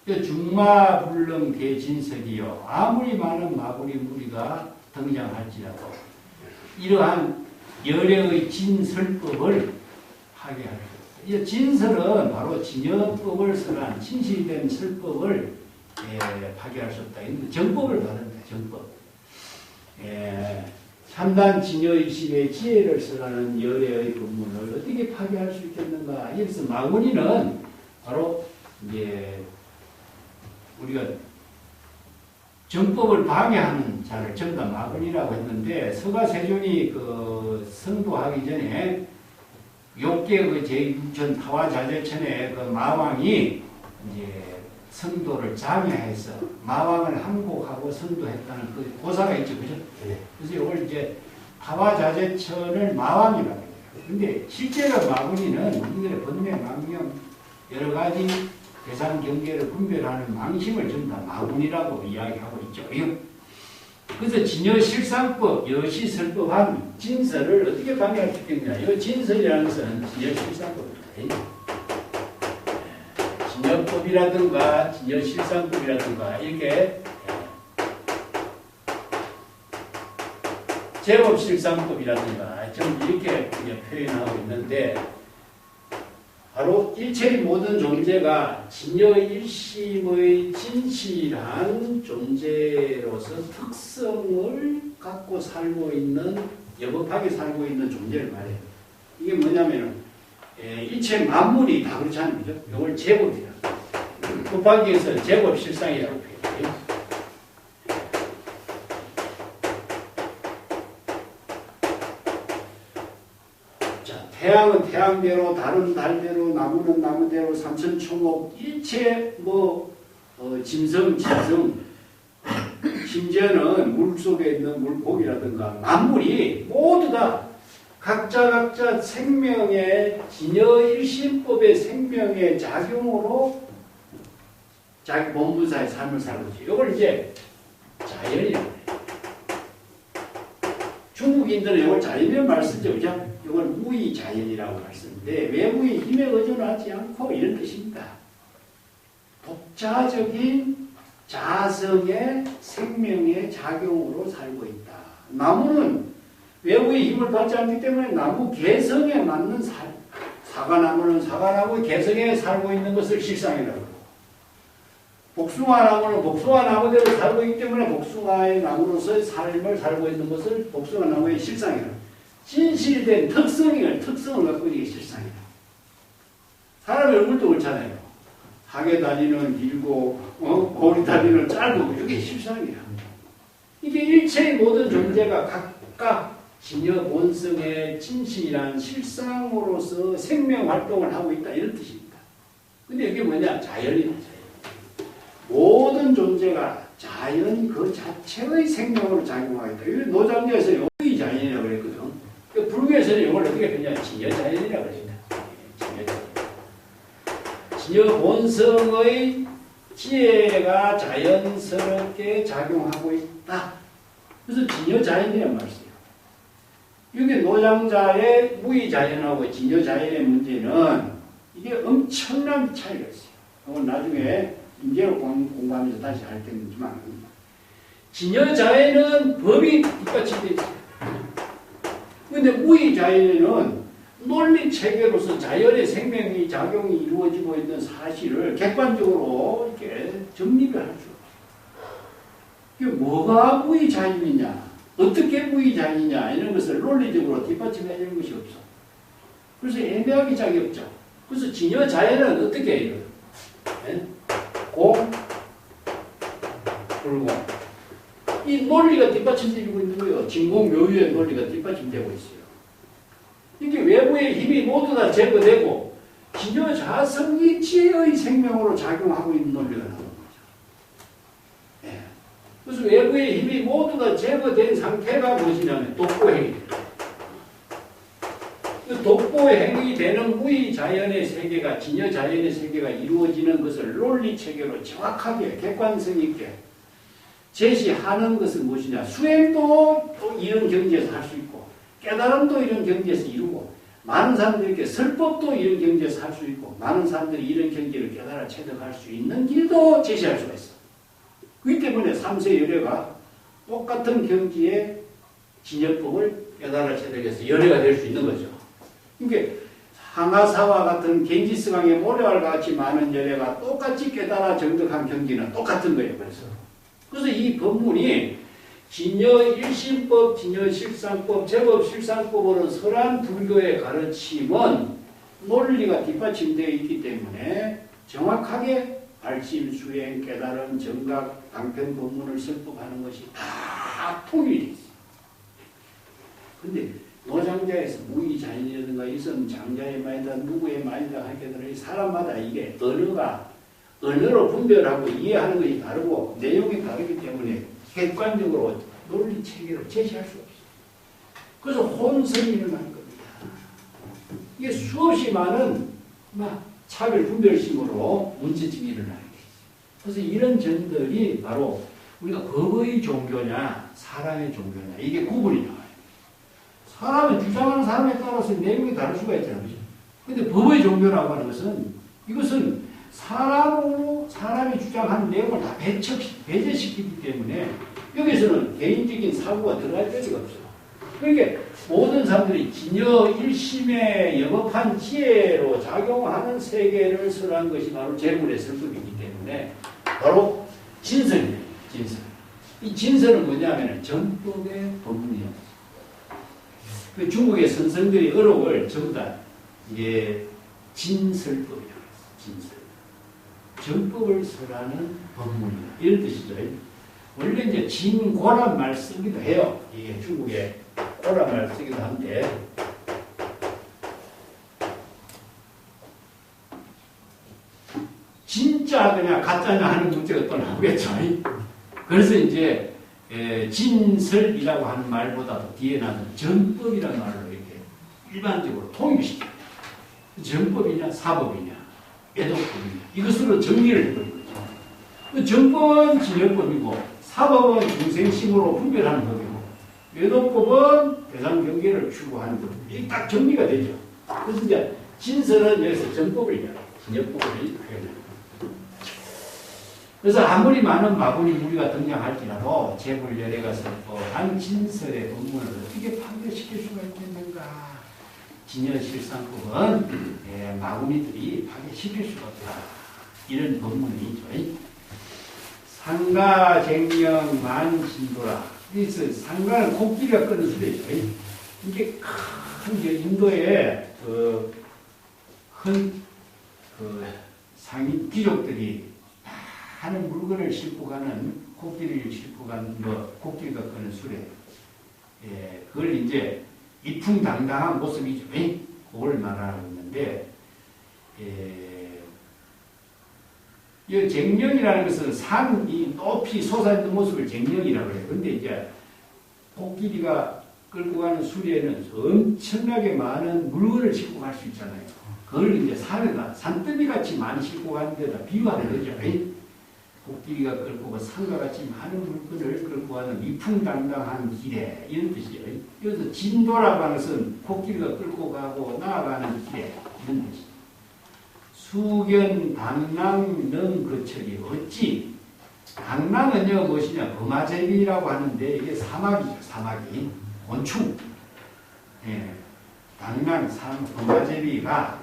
중마불능 대진석이요. 아무리 많은 마구니 무리가 등장할지라도 이러한 열애의 진설법을 파괴할 수 없어요. 진설은 바로 진여법을 설한 진실된 설법을 파괴할 수 없다. 정법을 말합니다. 정법. 참단 진여의심의 지혜를 설하는 열애의 법문을 어떻게 파괴할 수 있겠는가? 그래서 마구니는 바로 이제 우리가 정법을 방해하는 자를 전부 다 마구니라고 했는데 서가세존이 그 성도하기 전에 욕계 그 제6천 타화자재천의 그 마왕이 이제 성도를 장애해서 마왕을 항복하고 선도했다는 그 고사가 있죠, 그죠? 네. 그래서 이걸 이제 타화자재천을 마왕이라고 해요. 근데 실제로 마구니는 우리들의 번뇌, 망명 여러 가지 대상 경계를 분별하는 망심을 전부 다 마구니라고 이야기하고 있죠. 그래서 진여실상법, 여시설법한 진설을 어떻게 방해할 수 있겠느냐. 이 진설이라는 것은 진여실상법입니다. 진여법이라든가 진여실상법이라든가 이렇게 제법실상법이라든가 좀 이렇게 표현하고 있는데 바로 일체의 모든 존재가 진여일심의 진실한 존재로서 특성을 갖고 살고 있는 여법하게 살고 있는 존재를 말해요. 이게 뭐냐면은 일체 만물이 다 그렇잖아요. 그죠? 이걸 제법이라. 법화기에서 제법실상이라고 표현해요. 태양은 태양대로, 달은 달대로, 나무는 나무대로, 삼천초목, 일체 짐승, 심지어는 물속에 있는 물고기라든가 만물이 모두 다 각자 생명의 진여일심법의 생명의 작용으로 자기 본분사의 삶을 살고 있죠. 이걸 이제 자연이라고 해요. 중국인들은 이걸 자연이라고 말 쓰죠. 그죠? 이걸 무의자연이라고 말 쓰는데 외부의 힘에 의존하지 않고 이런 뜻입니다. 독자적인 자성의 생명의 작용으로 살고 있다. 나무는 외부의 힘을 받지 않기 때문에 나무 개성에 맞는 사과나무는 사과나무의 개성에 살고 있는 것을 실상이라고 하고 복숭아나무는 복숭아나무대로 살고 있기 때문에 복숭아의 나무로서의 삶을 살고 있는 것을 복숭아나무의 실상이라고 합니다. 진실된 특성을 갖고 있는 게 실상이다. 사람의 얼굴도 그렇잖아요. 하게 다리는 길고 고리 다리는 짧고 이게 실상이야. 이게 일체의 모든 존재가 각각 진여 본성의 진실한 실상으로서 생명 활동을 하고 있다 이런 뜻입니다. 근데 이게 뭐냐? 자연이다. 모든 존재가 자연 그 자체의 생명으로 작용하고 있다. 이 노장자에서 영의 자연이라고 그랬거든. 불교에서는 이걸 어떻게 표현하냐? 진여자연이라고 그럽니다. 진여 본성의 지혜가 자연스럽게 작용하고 있다. 그래서 진여자연이란 말이에요. 이게 노장자의 무의자연하고 진여자연의 문제는 이게 엄청난 차이가 있어요. 이건 나중에 인재로 공부하면서 다시 할 텐지만 진여자연은 법이 뒷받침되어 있어요. 그런데 무의자연에는 논리 체계로서 자연의 생명이 작용이 이루어지고 있는 사실을 객관적으로 이렇게 정립을 할 수 없어요. 이게 뭐가 무의자연이냐, 어떻게 무의자연이냐 이런 것을 논리적으로 뒷받침해 주는 것이 없어. 그래서 애매하게 짝이 없죠. 그래서 진여자연은 어떻게 해요? 공, 불공. 이 논리가 뒷받침되고 있는 거예요. 진공묘유의 논리가 뒷받침되고 있어요. 이게 외부의 힘이 모두 다 제거되고 진여자성이 지혜의 생명으로 작용하고 있는 논리가 나오는 거죠. 예. 그래서 외부의 힘이 모두 다 제거된 상태가 무엇이냐면 독보행위입니다. 그 독보행위 되는 무의자연의 세계가 진여자연의 세계가 이루어지는 것을 논리체계로 정확하게 객관성 있게 제시하는 것은 무엇이냐. 수행도 또 이런 경지에서 할 수 있고 깨달음도 이런 경지에서 이루고 많은 사람들에게 설법도 이런 경지에서 할 수 있고 많은 사람들이 이런 경지를 깨달아 체득할 수 있는 길도 제시할 수가 있어. 그렇기 때문에 삼세 열애가 똑같은 경지에 진여법을 깨달아 체득해서 열애가 될 수 있는 거죠. 그러니까 항아사와 같은 겐지스강의 모래알과 같이 많은 열애가 똑같이 깨달아 정득한 경지는 똑같은 거예요. 그래서 이 법문이 진여일심법, 진여실상법, 제법실상법으로 설한 불교의 가르침은 논리가 뒷받침되어 있기 때문에 정확하게 발심, 수행, 깨달음, 정각, 방편, 법문을 설법하는 것이 다 통일이 있어요. 근데 노장자에서 무의자연이라든가 이선 장자의 말이다, 누구의 말이다 하게 되면 사람마다 이게 언어로 분별하고 이해하는 것이 다르고 내용이 다르기 때문에 객관적으로 논리 체계로 제시할 수 없어요. 그래서 혼선이 일어나는 겁니다. 이게 수없이 많은 차별 분별심으로 문제점이 일어나게 되죠. 그래서 이런 점들이 바로 우리가 법의 종교냐 사람의 종교냐 이게 구분이 나와요. 사람은 주장하는 사람에 따라서 내용이 다를 수가 있잖아요. 그런데 법의 종교라고 하는 것은 이것은 사람이 주장하는 내용을 다 배제시키기 때문에 여기서는 개인적인 사고가 들어갈 필요가 없어요. 그러니까 모든 사람들이 진여 일심에 영업한 지혜로 작용하는 세계를 설한 것이 바로 재물의 설법이기 때문에 바로 진설이에요. 진설. 이 진설은 뭐냐면 정법의 법문이에요. 그 중국의 선생들이 어록을 전부 다 이게 진설법이라고 해요. 진설. 정법을 설하는 법문이다. 이런 뜻이죠. 원래 이제 진고란 말 쓰기도 해요. 이게 중국에 고란 말 쓰기도 한데 진짜냐 가짜냐 하는 문제가 또 나오겠죠. 그래서 이제 진설이라고 하는 말보다도 뒤에 나는 정법이라는 말로 이렇게 일반적으로 통일시켜요. 정법이냐 사법이냐 애도법이냐 이것으로 정리를 해버린 거죠. 정법은 진여법이고 사법은 중생심으로 분별하는 법이고 애도법은 대상 경계를 추구하는 법. 이게 딱 정리가 되죠. 그래서 이제 진설은 여기서 정법을 얘기해요. 진여법을 얘기해요. 그래서 아무리 많은 마구니 무리가 등장할지라도 재불열애가 설법한 진설의 법문을 어떻게 판별시킬 수가 있겠는가. 진여실상법은 마구니들이 파괴시킬 수가 없다. 이런 법문이죠. 상가쟁령 만신도라. 그래서 상가는 코끼리가 끄는 소리죠. 이게 큰 인도의 상인 귀족들이 하는 물건을 싣고 가는 코끼리를 싣고 가는 코끼리가 끄는 수레. 그걸 이제 이풍당당한 모습이죠. 그걸 말하고 있는데, 이 쟁령이라는 것은 산이 높이 솟아있는 모습을 쟁령이라고 해요. 근데 이제 코끼리가 끌고 가는 수레에는 엄청나게 많은 물건을 싣고 갈 수 있잖아요. 그걸 이제 산에다 산더미 같이 많이 싣고 가는 데다 비유하는 거죠. 코끼리가 끌고 가 산과 같이 많은 물건을 끌고 가는 위풍당당한 길에 이런 뜻이에요. 여기서 진도라고 하는 것은 코끼리가 끌고 가고 나아가는 길에 이런 뜻이에요. 수견 당랑 능거철이 어찌 당랑은요 무엇이냐 범아제비라고 하는데 이게 사막이죠. 사막이 곤충. 예. 당랑 범아제비가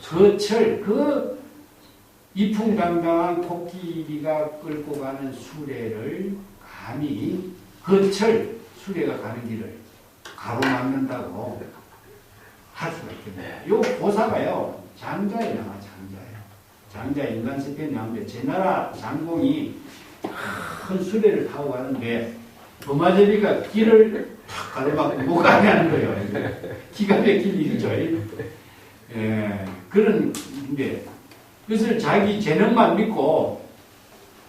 거철 그 이풍당당한 코끼리가 끌고 가는 수레를 감히 거철 수레가 가는 길을 가로막는다고 할 수가 있겠네요. 요 보사가요 장자에 나와 장자 인간세편에 나오는데 제 나라 장공이 큰 수레를 타고 가는데 범아제비가 길을 탁 가로막고 못 가게 하는 거예요. 기가 막힌 일이죠. 예, 그런 인데 그것을 자기 재능만 믿고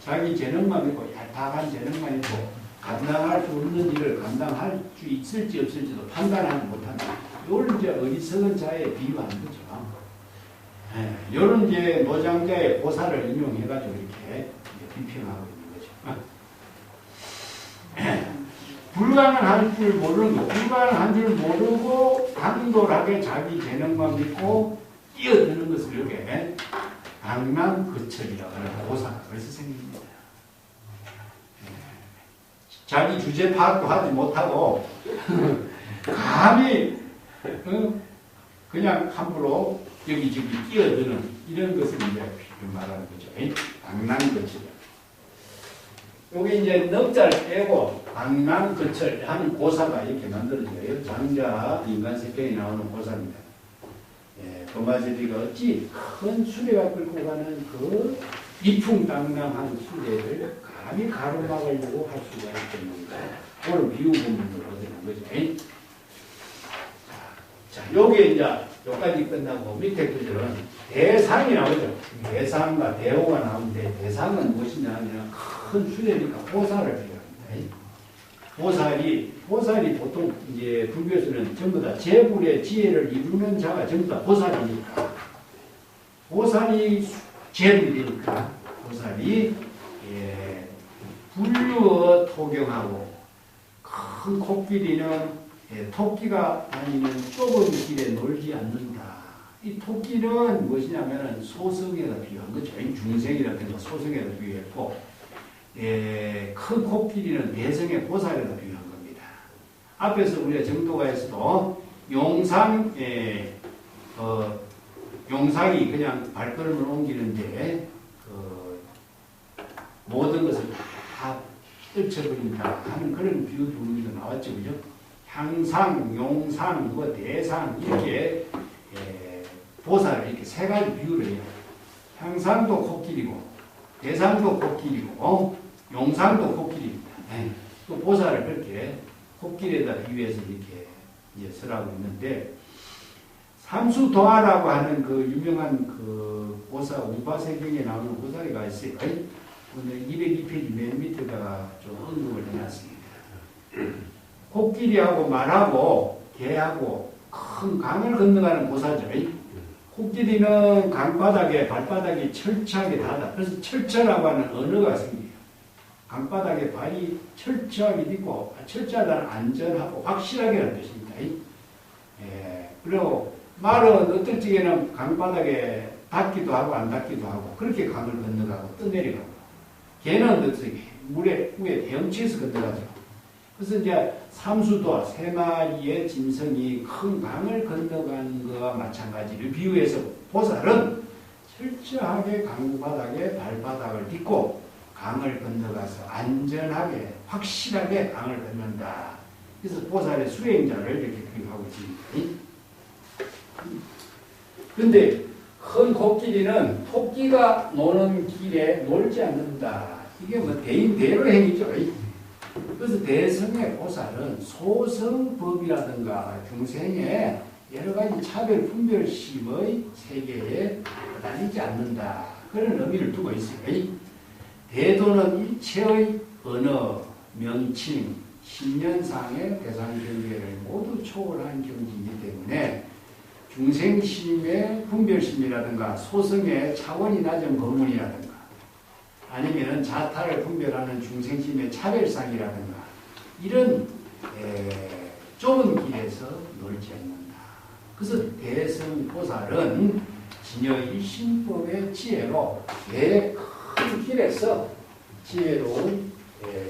얄팍한 재능만 믿고 감당할 수 없는 일을 감당할 수 있을지 없을지도 판단하지 못한다. 이걸 이제 어리석은 자에 비유하는 거죠. 이런 이제 노장자의 보사를 인용해가지고 이렇게 비평하고 있는 거죠. 불가능한 줄 모르는 거, 불가능한 줄 모르고 당돌하게 자기 재능만 믿고 뛰어드는 것을 이렇게 당랑거철이라고 하는 보사가 그래서 생깁니다. 자기 주제 파악도 하지 못하고 감히 그냥 함부로 여기저기 뛰어드는 이런 것을 이제 말하는 거죠. 당랑거철. 여기 이제 넉자를 빼고 당랑거철 하는 고사가 이렇게 만들어져요. 장자 인간세편에 나오는 고사입니다. 예, 범아제비가 어찌 큰 수레가 끌고 가는 그 이풍당당한 수레를 감히 가로막으려고 할 수가 있겠는가. 그걸 비유 본문으로 얻어낸 거죠. 자, 요게 이제 여기까지 끝나고 밑에 글들은 대상이 나오죠. 대상과 대호가 나오는데 대상은 무엇이냐 하면 큰 수레니까 보살을 필요합니다. 보살이 보통 이제 불교에서는 전부 다 재불의 지혜를 이루는 자가 전부 다 보살이니까 보살이 재불이 되니까 보살이 불류어 토경하고 큰 코끼리는 토끼가 다니는 좁은 길에 놀지 않는다. 이 토끼는 무엇이냐면 소성에다 비유한 거죠. 중생이라든가 소성에다 비유했고, 큰 코끼리는 대성의 보살에다 비유한 겁니다. 앞에서 우리가 정도가에서도 용상이 그냥 발걸음을 옮기는데 모든 것을 다 떨쳐버린다 하는 그런 비유 분위기도 나왔죠, 그죠? 향상, 용상, 대상 이렇게 보살을 이렇게 세 가지 비유를 해요. 향상도 코끼리고, 대상도 코끼리고, 용상도 코끼리입니다. 또 보살을 그렇게 코끼리에다 비유해서 이렇게 이제 설하고 있는데, 삼수도화라고 하는 그 유명한 그 보사, 우바세경에 나오는 보살이가 있어요. 오늘 202페이지 맨 밑에다가 좀 언급을 해놨습니다. 코끼리하고 말하고 개하고 큰 강을 건너가는 보사죠. 코끼리는 강바닥에 발바닥이 철저하게 닿다. 그래서 철저라고 하는 언어가 생겨요. 강바닥에 발이 철저하게 딛고 철저하다는 안전하고 확실하게라는 뜻입니다. 그리고 말은 어떨 적에는 강바닥에 닿기도 하고 안 닿기도 하고 그렇게 강을 건너가고 떠내려가고 개는 어떻게 물에 위에 헤엄치에서 건너가죠. 그래서 이제 삼수도와 세 마리의 짐승이 큰 강을 건너가는 것과 마찬가지를 비유해서 보살은 철저하게 강바닥에 발바닥을 딛고 강을 건너가서 안전하게 확실하게 강을 건넌다. 그래서 보살의 수행자를 이렇게 비유하고 있습니다. 그런데 큰 코끼리는 토끼가 노는 길에 놀지 않는다. 이게 뭐 대인대로 행위죠. 그래서 대성의 보살은 소성법이라든가 중생의 여러 가지 차별 분별심의 세계에 다니지 않는다. 그런 의미를 두고 있어요. 대도는 일체의 언어, 명칭, 신년상의 대상 경계를 모두 초월한 경지이기 때문에 중생심의 분별심이라든가 소성의 차원이 낮은 법문이라든가 아니면은 자타를 분별하는 중생심의 차별상이라든가 이런 좁은 길에서 놀지 않는다. 그래서 대승보살은 진여 일심법의 지혜로 큰 길에서 지혜로운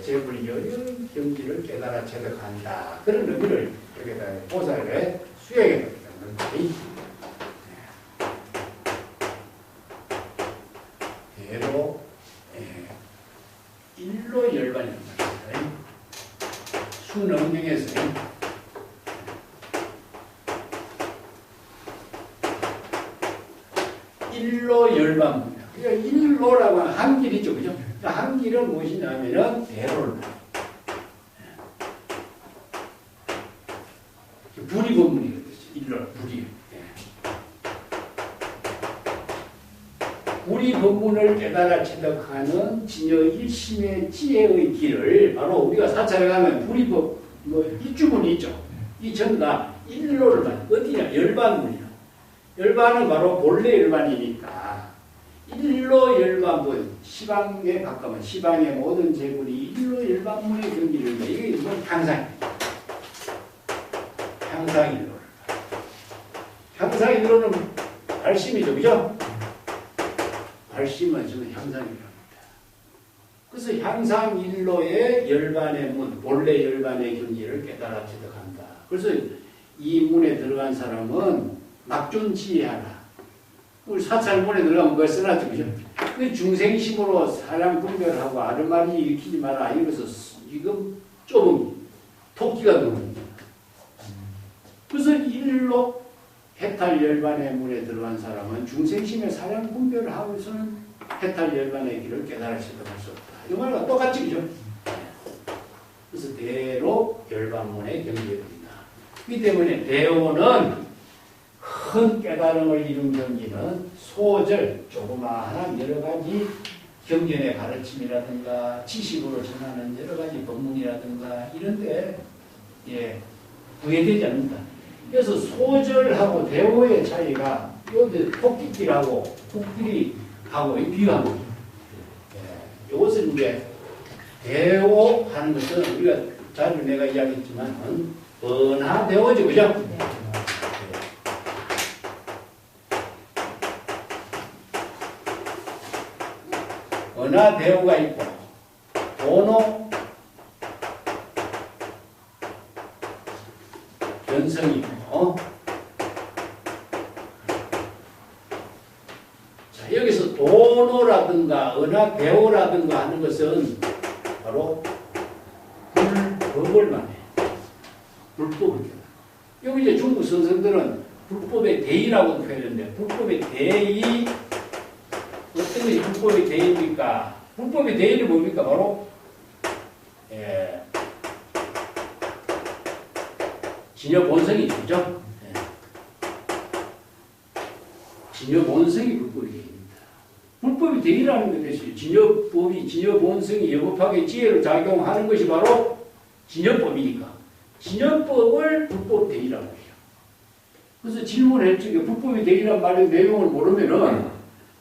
재불여의 경지를 깨달아 체득한다. 그런 의미를 여기다 보살의 수행에 넣는 거니. 대로 일로 열반이라는 말입니다. 수능명에서 일로 열반입니다. 그러니까 일로라고 하는 한 길이죠, 그죠? 한 길은 무엇이냐면은 대로를 불이 법문이거든요. 일로 불이. 우리 법문을 깨달아 체득하는 진여 일심의 지혜의 길을 바로 우리가 사찰에 가면 불이법 이 주문이 있죠. 이 전부 다 일로를 말 어디냐 열반문이야. 열반은 바로 본래 열반이니까 일로 열반문 시방에 가까운 시방의 모든 재물이 일로 열반문의 경기를 이게 이건 향상입니다. 향상일로. 향상일로는 발심이죠, 그죠? 발심은 저는 향상이랍니다. 그래서 향상일로의 열반의 문, 본래 열반의 경지를 깨달아 체득한다. 그래서 이 문에 들어간 사람은 낙존지혜하라. 우리 사찰문에 들어가면 그걸 써놨죠, 그죠? 그 중생심으로 사람 분별하고 아르마리 일으키지 마라. 이래서 지금 좁은 토끼가 되는 거예요. 그래서 일로 해탈 열반의 문에 들어간 사람은 중생심의 사량 분별을 하고서는 해탈 열반의 길을 깨달아 체득할 수 없다. 이 말과 똑같지, 그죠? 그래서 대로 열반문의 경계입니다. 그렇기 때문에 대오는 큰 깨달음을 이룬 경지는 소절, 조그마한 여러 가지 경전의 가르침이라든가 지식으로 전하는 여러 가지 법문이라든가 이런 데 구애되지 않는다. 그래서 소절하고 대오의 차이가 여기 토끼길하고 코끼리하고 비교하는 거죠. 이것은 이제 대오하는 것은 우리가 자주 내가 이야기했지만 언하대오죠, 그죠? 언하대오가 있고 도노 견성이 있고 자, 여기서 도노라든가 언하대오라든가 하는 것은 바로 불법을 말해. 불법을 깨달아. 여기 이제 중국 선생들은 불법의 대의라고 표현했는데 불법의 대의 어떤 것이 불법의 대의입니까? 불법의 대의는 뭡니까? 바로 진여 본성이 있죠. 진여 본성이 불법의 대의입니다. 불법의 대의라는 것이 진여법이 진여 본성이 여법하게 지혜로 작용하는 것이 바로 진여법이니까 진여법을 불법 대의라고 해요. 그래서 질문했죠. 불법의 대의란 말의 내용을 모르면은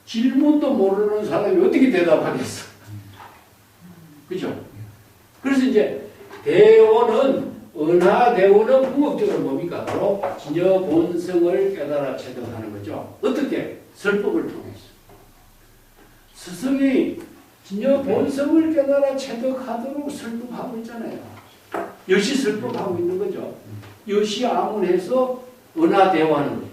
질문도 모르는 사람이 어떻게 대답하겠어? 그죠? 그래서 이제 대오는 언하대오는 궁극적으로 뭡니까? 바로 진여 본성을 깨달아 체득하는 거죠. 어떻게? 설법을 통해서. 스승이 진여 본성을 깨달아 체득하도록 설법하고 있잖아요. 여시 설법하고 있는 거죠. 여시 아문해서 언하대오하는 거죠.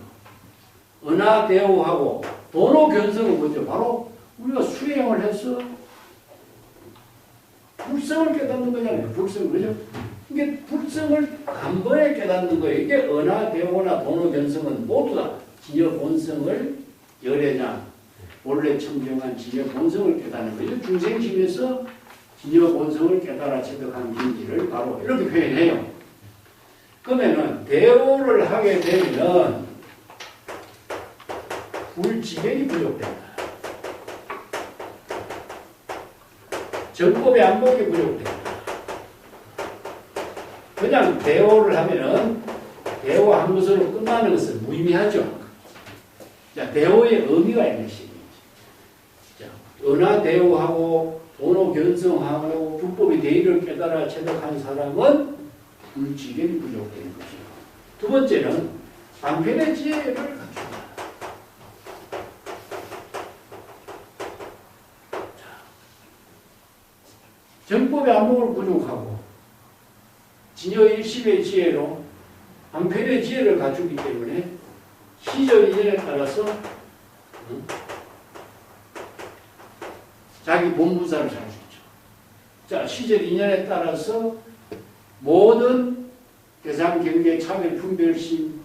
언하대오하고 도노 견성은 뭐죠? 바로 우리가 수행을 해서 불성을 깨닫는 거잖아요. 불성, 그죠? 이게 불성을 단번에 깨닫는 거예요. 이게 언하대오나 도노 견성은 모두 다 진여 본성을 열애냐, 원래 청정한 진여 본성을 깨닫는 거예요. 중생심에서 진여 본성을 깨달아 체득한 진지를 바로 이렇게 표현해요. 그러면은 대오를 하게 되면 불지경이 부족된다. 정법의 안목이 부족된다. 그냥 대오를 하면은 대오한 것으로 끝나는 것은 무의미하죠. 자, 대오의 의미가 있는 시입니다. 자, 은하대오하고 본호 견성하고 불법의 대의를 깨달아 체득한 사람은 불지견이 부족되는 것이요. 두 번째는 방편의 지혜를 갖춘다. 정법의 안목을 부족하고 진여 일심의 지혜로 방편의 지혜를 갖추기 때문에 시절 이전에 따라서 자기 본분사를 잘 수 있죠. 자, 시절 인연에 따라서 모든 대상, 경계, 차별, 분별심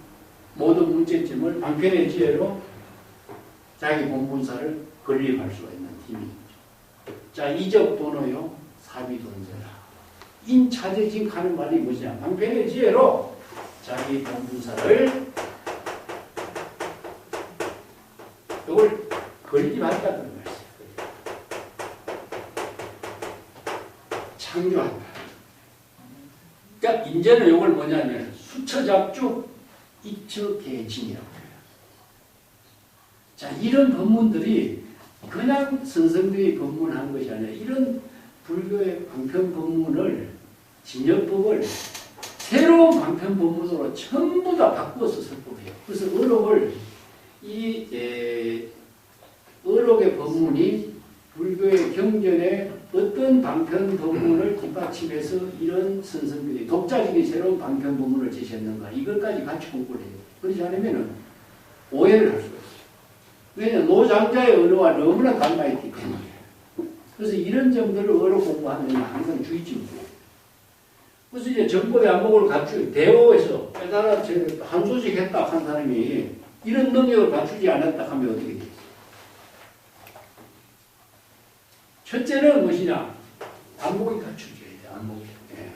모든 문제점을 방편의 지혜로 자기 본분사를 건립할 수가 있는 힘이 있죠. 자, 이적 번호요, 사비돈세라. 인차제징 하는 말이 뭐냐? 방편의 지혜로 자기 본분사를 이걸 건립한다는 말이에요. 창조한다. 그러니까 인제는 이걸 뭐냐면 수처잡주 입처개진이라고 해요. 자, 이런 법문들이 그냥 선생들이 법문한 것이 아니라 이런 불교의 방편 법문을 진여법을 새로운 방편 법문으로 전부 다 바꾸어서 설법해요. 그래서 의록을 의록의 법문이 불교의 경전에 어떤 방편 법문을 뒷받침해서 이런 선생들이 독자적인 새로운 방편 법문을 제시했는가 이것까지 같이 공부를 해요. 그렇지 않으면 오해를 할 수가 있어요. 왜냐하면 노장자의 의로와 너무나 닮아있기 때문에. 그래서 이런 점들을 의로 공부하는 항상 주의점이에요. 그래서 이제 정법의 안목을 갖추고 대오에서 깨달아 한 소식 했다 한 사람이 이런 능력을 갖추지 않았다 하면 어떻게 되겠어요? 첫째는 무엇이냐? 안목이 갖춰져야 돼, 안목이. 예.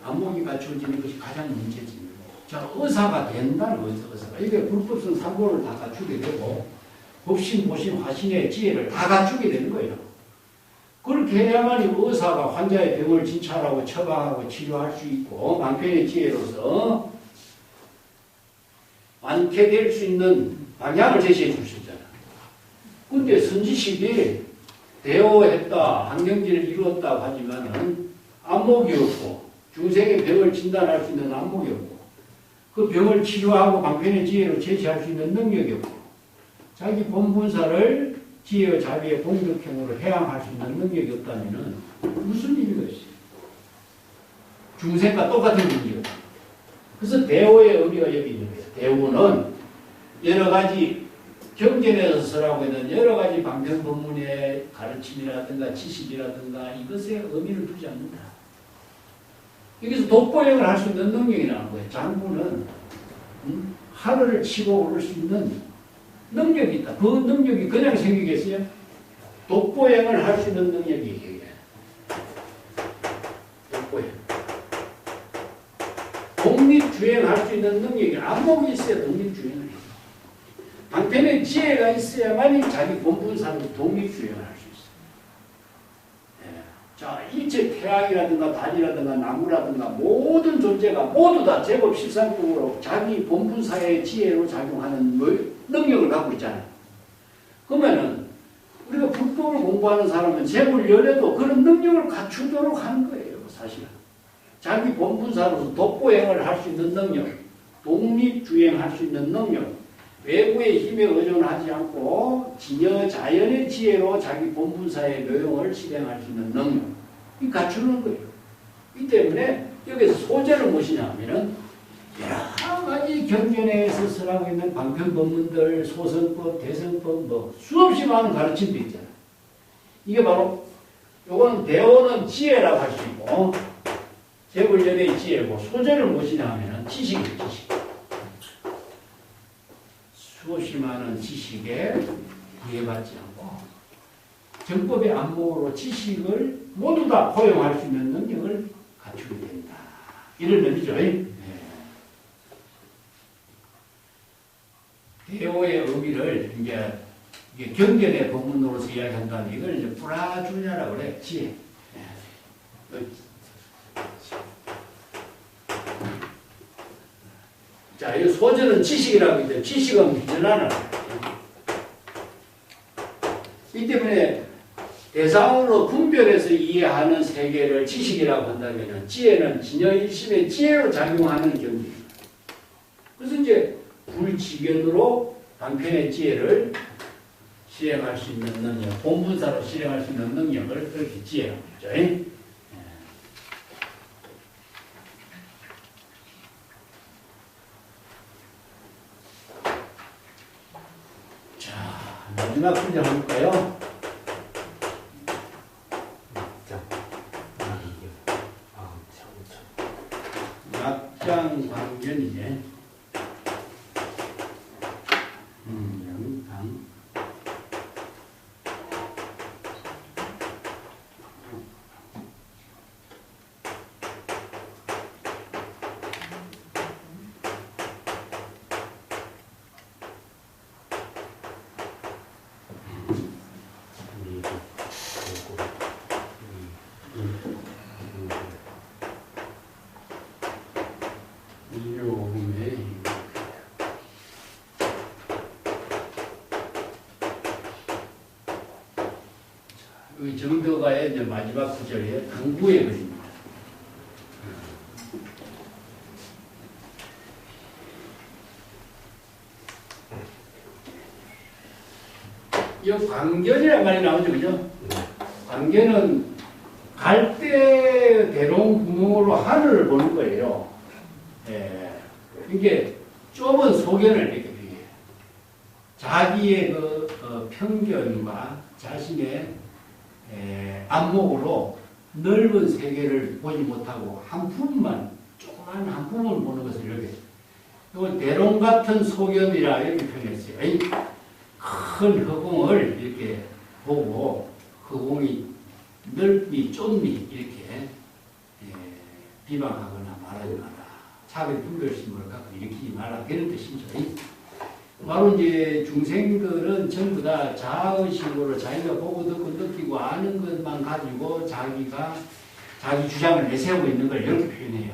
안목이 갖춰지는 것이 가장 문제지. 자, 의사가 된다는 거죠, 의사가. 이게 불법성 삼보를 다 갖추게 되고, 법신, 보신, 화신의 지혜를 다 갖추게 되는 거예요. 그렇게 해야만 의사가 환자의 병을 진찰하고 처방하고 치료할 수 있고, 방편의 지혜로서 완쾌될 수 있는 방향을 제시해 줄 수 있잖아요. 근데 선지식이 대오했다, 항경지를 이루었다 하지만은 안목이 없고, 중생의 병을 진단할 수 있는 안목이 없고, 그 병을 치료하고 방편의 지혜로 제시할 수 있는 능력이 없고, 자기 본분사를 지혜와 자비의 공덕형으로 해양할 수 있는 능력이 없다면은 무슨 의미가 있어요? 중생과 똑같은 문제가. 그래서 대오의 의미가 여기 있는 거예요. 대오는 여러 가지 경전에서 쓰라고 있는 여러 가지 방편 법문의 가르침이라든가 지식이라든가 이것에 의미를 두지 않는다. 여기서 독보행을 할 수 있는 능력이라는 거예요. 장구는 하늘을 치고 오를 수 있는 능력이 있다. 그 능력이 그냥 생기겠어요? 독보행을 할 수 있는 능력이 있어요. 독보행. 독립주행할 수 있는 능력이 안목이 있어야 독립주행을 해요. 방편의 지혜가 있어야만 자기 본분사로 독립주행을 할 수 있어요. 예. 자, 일체 태양이라든가 달이라든가 나무라든가 모든 존재가 모두 다 제법 실상적으로 자기 본분사의 지혜로 작용하는 능력을 갖고 있잖아요. 그러면은 우리가 불법을 공부하는 사람은 제물 열애도 그런 능력을 갖추도록 하는 거예요, 사실은. 자기 본분사로서 독보행을 할 수 있는 능력, 독립주행할 수 있는 능력, 외부의 힘에 의존하지 않고 진여 자연의 지혜로 자기 본분사의 묘용을 실행할 수 있는 능력, 이 갖추는 거예요. 이 때문에 여기서 소재는 무엇이냐 하면은 여러 가지 경전에서 쓰라고 있는 방편 법문들, 소선법, 대선법, 뭐 수없이 많은 가르침도 있잖아요. 이게 바로 요거는 대오는 지혜라고 할 수 있고 제불연의 지혜고 소재는 무엇이냐 하면은 지식이에요, 지식. 수없이 많은 지식에 구애받지 않고 정법의 안목으로 지식을 모두 다 포용할 수 있는 능력을 갖추게 된다. 이런 의미죠. 대오의 의미를 이제 경전의 법문으로서 이야기한다면 이걸 이제 뿌라주냐라고 그래. 지혜. 자, 이 소재는 지식이라고 있는데 지식은 비전하는 이 때문에 대상으로 분별해서 이해하는 세계를 지식이라고 한다면 지혜는 진여일심의 지혜로 작용하는 경지입니다. 그래서 이제 불지견으로 방편의 지혜를 실행할 수 있는 능력, 본분사로 실행할 수 있는 능력을 그렇게 지혜라고 하죠. 자, 마지막 문제 한번 볼까요? 약장 광견이제 영강 일요금의 이 정도가의 이제 마지막 구절에 강구의 글입니다. 이 광견이라는 말이 나오죠, 그죠? 광견은 갈대 대롱 구멍으로 하늘을 보는 거예요. 예. 이게 좁은 소견을 이렇게 비교해요. 자기의 편견과 자신의 안목으로 넓은 세계를 보지 못하고 한 부분만, 조그만 한 부분을 보는 것을 이렇게. 이걸 대롱 같은 소견이라 이렇게 표현했어요. 큰 허공을 이렇게 보고 허공이 넓이, 좁니 이렇게 비방하거나 말하지 마라. 차별 분별심을 갖고 일으키지 마라. 그런 뜻이죠. 바로 이제 중생들은 전부 다 자의식으로 자기가 보고 듣고 느끼고 아는 것만 가지고 자기 주장을 내세우고 있는 걸 이렇게 표현해요.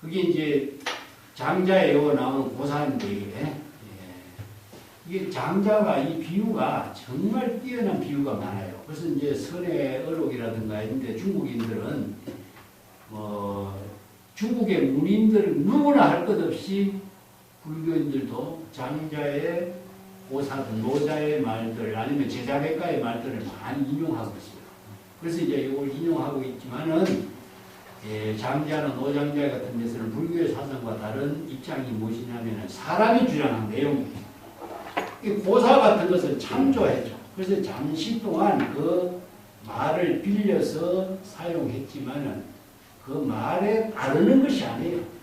그게 이제 장자에 나오는 고사인데 이게 장자가 이 비유가 정말 뛰어난 비유가 많아요. 그래서 이제 선의 어록이라든가 있는데 중국인들은 중국의 문인들은 누구나 할 것 없이 불교인들도 장자의 고사들, 노자의 말들 아니면 제자백가의 말들을 많이 인용하고 있어요. 그래서 이제 이걸 인용하고 있지만은 장자나 노장자 같은 데서는 불교의 사상과 다른 입장이 무엇이냐면 사람이 주장한 내용이에요. 이 고사 같은 것을 참조했죠. 그래서 잠시 동안 그 말을 빌려서 사용했지만은 그 말에 따르는 것이 아니에요.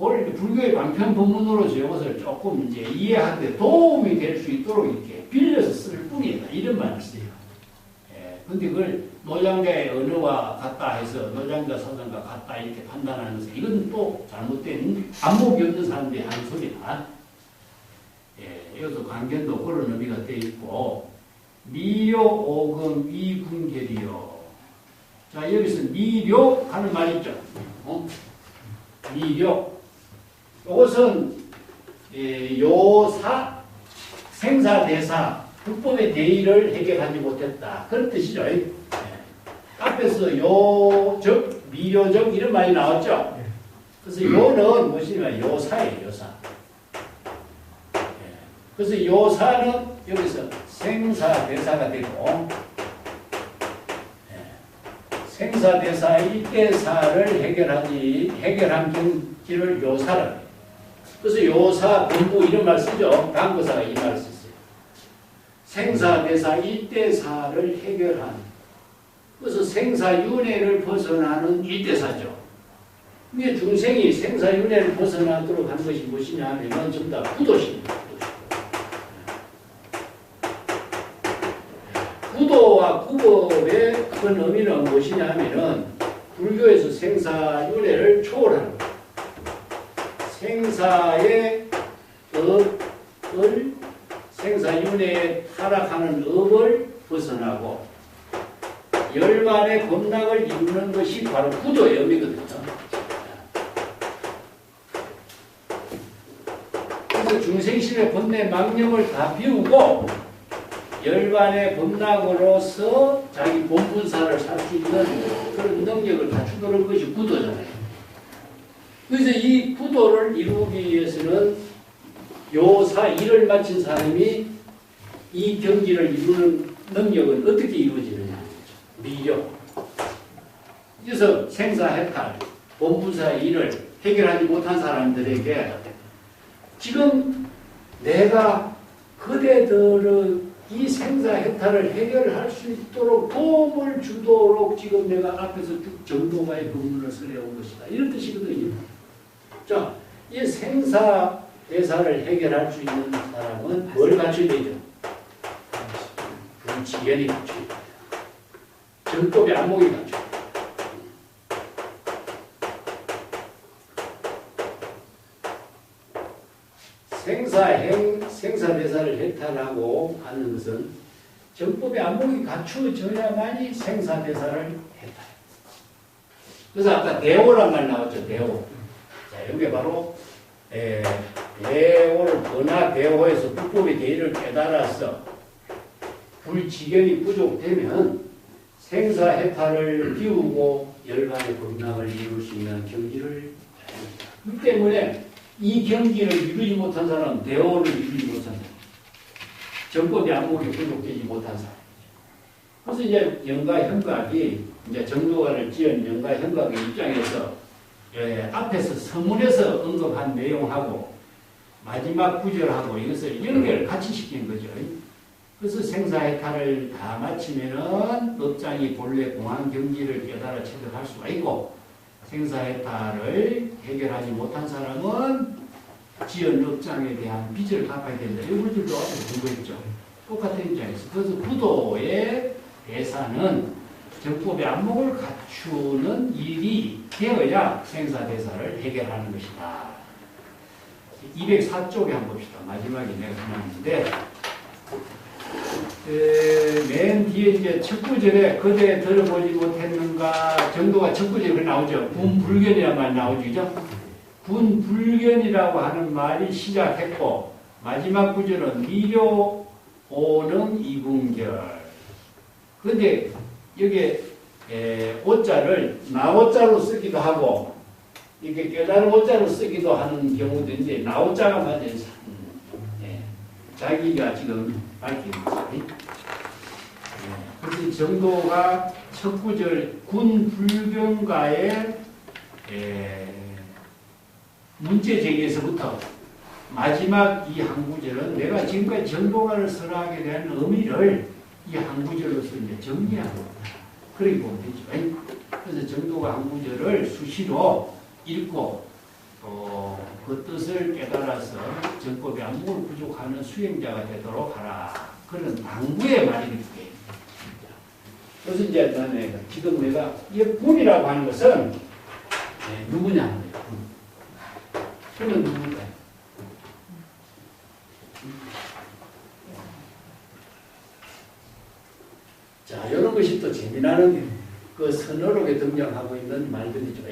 오히려 불교의 방편 본문으로서 이것을 조금 이제 이해하는데 도움이 될 수 있도록 이렇게 빌려서 쓸 뿐이다. 이런 말을 써요. 근데 그걸 노장자의 언어와 같다 해서 노장자 사상과 같다 이렇게 판단하는 것은 이건 또 잘못된 안목이 없는 사람들이 하는 소리다. 이것도 관견도 그런 의미가 되어 있고 미요 오금 위군결이요. 자, 여기서 미료 하는 말이 있죠. 미료. 이것은 요사, 생사, 대사, 불법의 대의를 해결하지 못했다. 그런 뜻이죠. 앞에서 요적, 미료적 이런 말이 나왔죠. 그래서 요는 무엇이냐면 요사예요. 요사. 그래서 요사는 여기서 생사, 대사가 되고 생사, 대사, 일대사를 해결한 경지를 요사를 해요. 그래서 요사, 본부 이런 말 쓰죠. 강거사가 이 말을 썼어요. 생사, 대사, 일대사를 해결한. 그래서 생사윤회를 벗어나는 일대사죠. 근데 중생이 생사윤회를 벗어나도록 하는 것이 무엇이냐 하면 전부 다 구도십니다. 구도와 구법의 큰 의미는 무엇이냐 하면은 불교에서 생사윤회를 초월하는 거예요. 생사의 업을 생사윤회에 타락하는 업을 벗어나고 열반의 범락을 이루는 것이 바로 구도의 의미거든요. 그래서 따라서 중생심의 본래 망념을 다 비우고 열반의 본락으로서 자기 본분사를 살 수 있는 그런 능력을 갖추도록 것이 구도잖아요. 그래서 이 구도를 이루기 위해서는 요사 일을 마친 사람이 이 경지를 이루는 능력은 어떻게 이루어지느냐. 미력. 그래서 생사해탈, 본분사의 일을 해결하지 못한 사람들에게 지금 내가 그대들의 이 생사해탈을 해결할 수 있도록 도움을 주도록 지금 내가 앞에서 쭉 정도가의 법문을 써내온 것이다. 이런 뜻이거든요. 자, 이 생사대사를 해결할 수 있는 사람은 뭘 갖춰야 되죠? 불지연이 갖춰야 돼요. 정법의 안목이 갖춰야 돼요. 생사대사를 해탈하고 하는 것은 정법의 안목이 갖추어져야만이 생사대사를 해탈. 그래서 아까 대오란 말 나왔죠. 대오. 자, 이게 바로 대오를 번화 대오에서 불법의 대의를 깨달아서 불지견이 부족되면 생사해탈을 비우고 열반의 법락을 이룰 수 있는 경지를 그렇기 때문에 이 경지를 이루지 못한 사람은 대오를 이루지 못한 사람, 정법의 안목이 부족되지 못한 사람. 그래서 이제 영가 현각이 이제 정도관을 지은 영가 현각의 입장에서 앞에서 서문에서 언급한 내용하고 마지막 구절하고 이것을 연결을 같이 시키는 거죠. 그래서 생사해탈을 다 마치면은 업장이 본래 공안 경지를 깨달아 체득할 수가 있고. 생사해탈을 해결하지 못한 사람은 지은 업장에 대한 빚을 갚아야 된다. 이것들도 앞에 공부했죠. 똑같은 입장에서. 그래서 구도의 대사는 정법의 안목을 갖추는 일이 되어야 생사대사를 해결하는 것이다. 204쪽에 한번 봅시다. 마지막에 내가 그만인데 맨 뒤에 이제 첫 구절에 그대 들어보지 못했는가 정도가 첫 구절에 나오죠. 군불견이라는 말이 나오죠. 그죠? 군불견이라고 하는 말이 시작했고 마지막 구절은 미료오는 이분결. 그런데 여기에 오자를 나오자로 쓰기도 하고 이렇게 깨달은 오자로 쓰기도 하는 경우도 있는데 나오자가 맞아요. 자기가 지금 밝힌 거죠. 그래서 정도가 첫 구절 군 불경가의 문제 제기에서부터 마지막 이 한 구절은 내가 지금까지 정도가를 설하게 된 의미를 이 한 구절로서 이제 정리하고 있다. 그렇게 보면 되죠. 그래서 정도가 한 구절을 수시로 읽고 그 뜻을 깨달아서 정법의 안목을 부족하는 수행자가 되도록 하라. 그런 당부의 말이기 때문에. 그래서 이제 나는 지금 내가 이 군이라고 하는 것은 누구냐? 그는 누굴까요? 자, 이런 것이 또 재미나는 그 선어록에 등장하고 있는 말들이죠.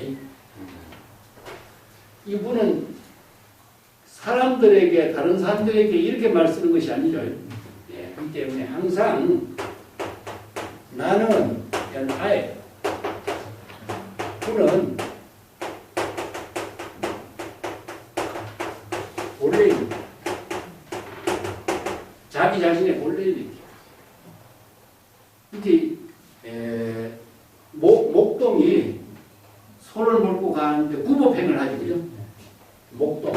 이분은 사람들에게, 다른 사람들에게 이렇게 말 쓰는 것이 아니죠. 그렇기 때문에 항상 나는 아예 그는 본래입니다. 자기 자신의 본래입니다. 이렇게 목동이 소를 몰고 가는데 구보행을 하죠. 그죠? 목동.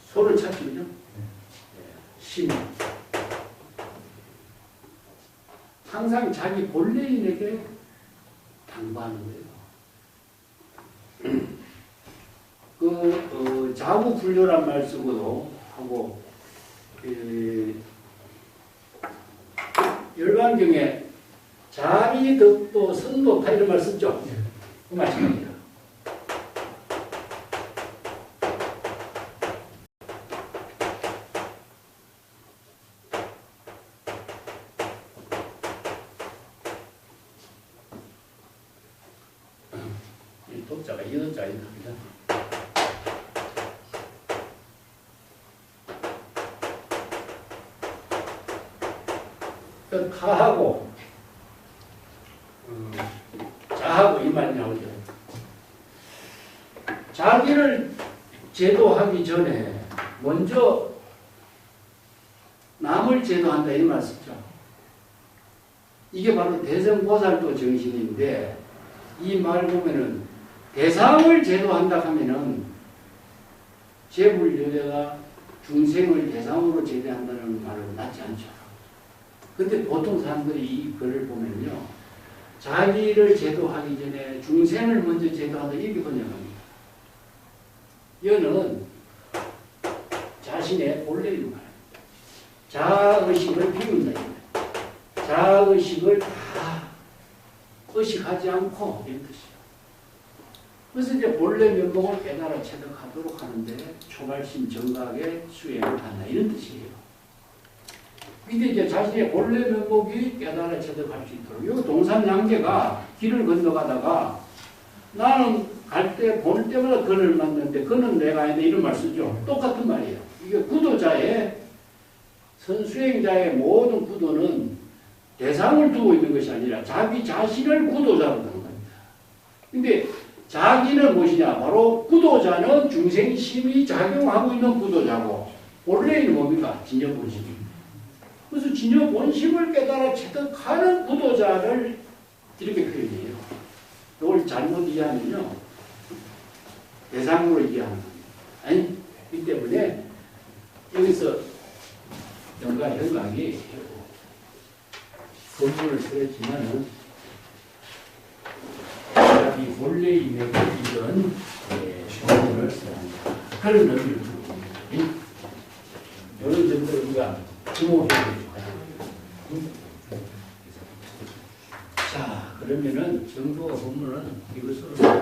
소를 찾죠. 그죠? 심. 항상 자기 본래인에게 당부하는 거예요. 자구불교란 말 쓰고도 하고, 열반경에 자비, 덕도, 선도타 이런 말 썼죠? 그 말씀입니다. 자가 여자인 겁니다. 그 가하고 자하고 이 말이 나오죠. 자기를 제도하기 전에 먼저 남을 제도한다 이 말 쓰죠. 이게 바로 대성보살도 정신인데 이 말 보면은 대상을 제도한다 하면은 제불여자가 중생을 대상으로 제도한다는 말은 맞지 않죠. 근데 보통 사람들이 이 글을 보면요. 자기를 제도하기 전에 중생을 먼저 제도한다 이렇게 번역합니다. 이거는 자신의 본래인 말. 자의식을 비운다. 자의식을 다 의식하지 않고 이런 뜻이에요. 그래서 이제 본래 면목을 깨달아 체득하도록 하는데 초발심 정각의 수행을 한다 이런 뜻이에요. 근데 이제 자신의 본래 면목이 깨달아 체득할 수 있도록 이 동산양계가 길을 건너가다가 나는 갈 때 볼 때마다 그를 만났는데 그는 내가 아닌데 이런 말 쓰죠. 똑같은 말이에요. 이게 구도자의 선수행자의 모든 구도는 대상을 두고 있는 것이 아니라 자기 자신을 구도자로 두는 겁니다. 근데 자기는 무엇이냐? 바로 구도자는 중생심이 작용하고 있는 구도자고 본래는 뭡니까? 진여본심입니다. 그래서 진여본심을 깨달아 체득하는 구도자를 이렇게 표현해요. 이걸 잘못 이해하면요. 대상으로 이해하는 겁니다. 아니, 이 때문에 여기서 영광이 건물을 쓰였지만은 이 본래 임액이 이런 건물을 써야 한다. 그런 의미를 두고 있습니다. 이런 점들을 우리가 주목해 줍니다. 자, 그러면은 정도 본문은 이것으로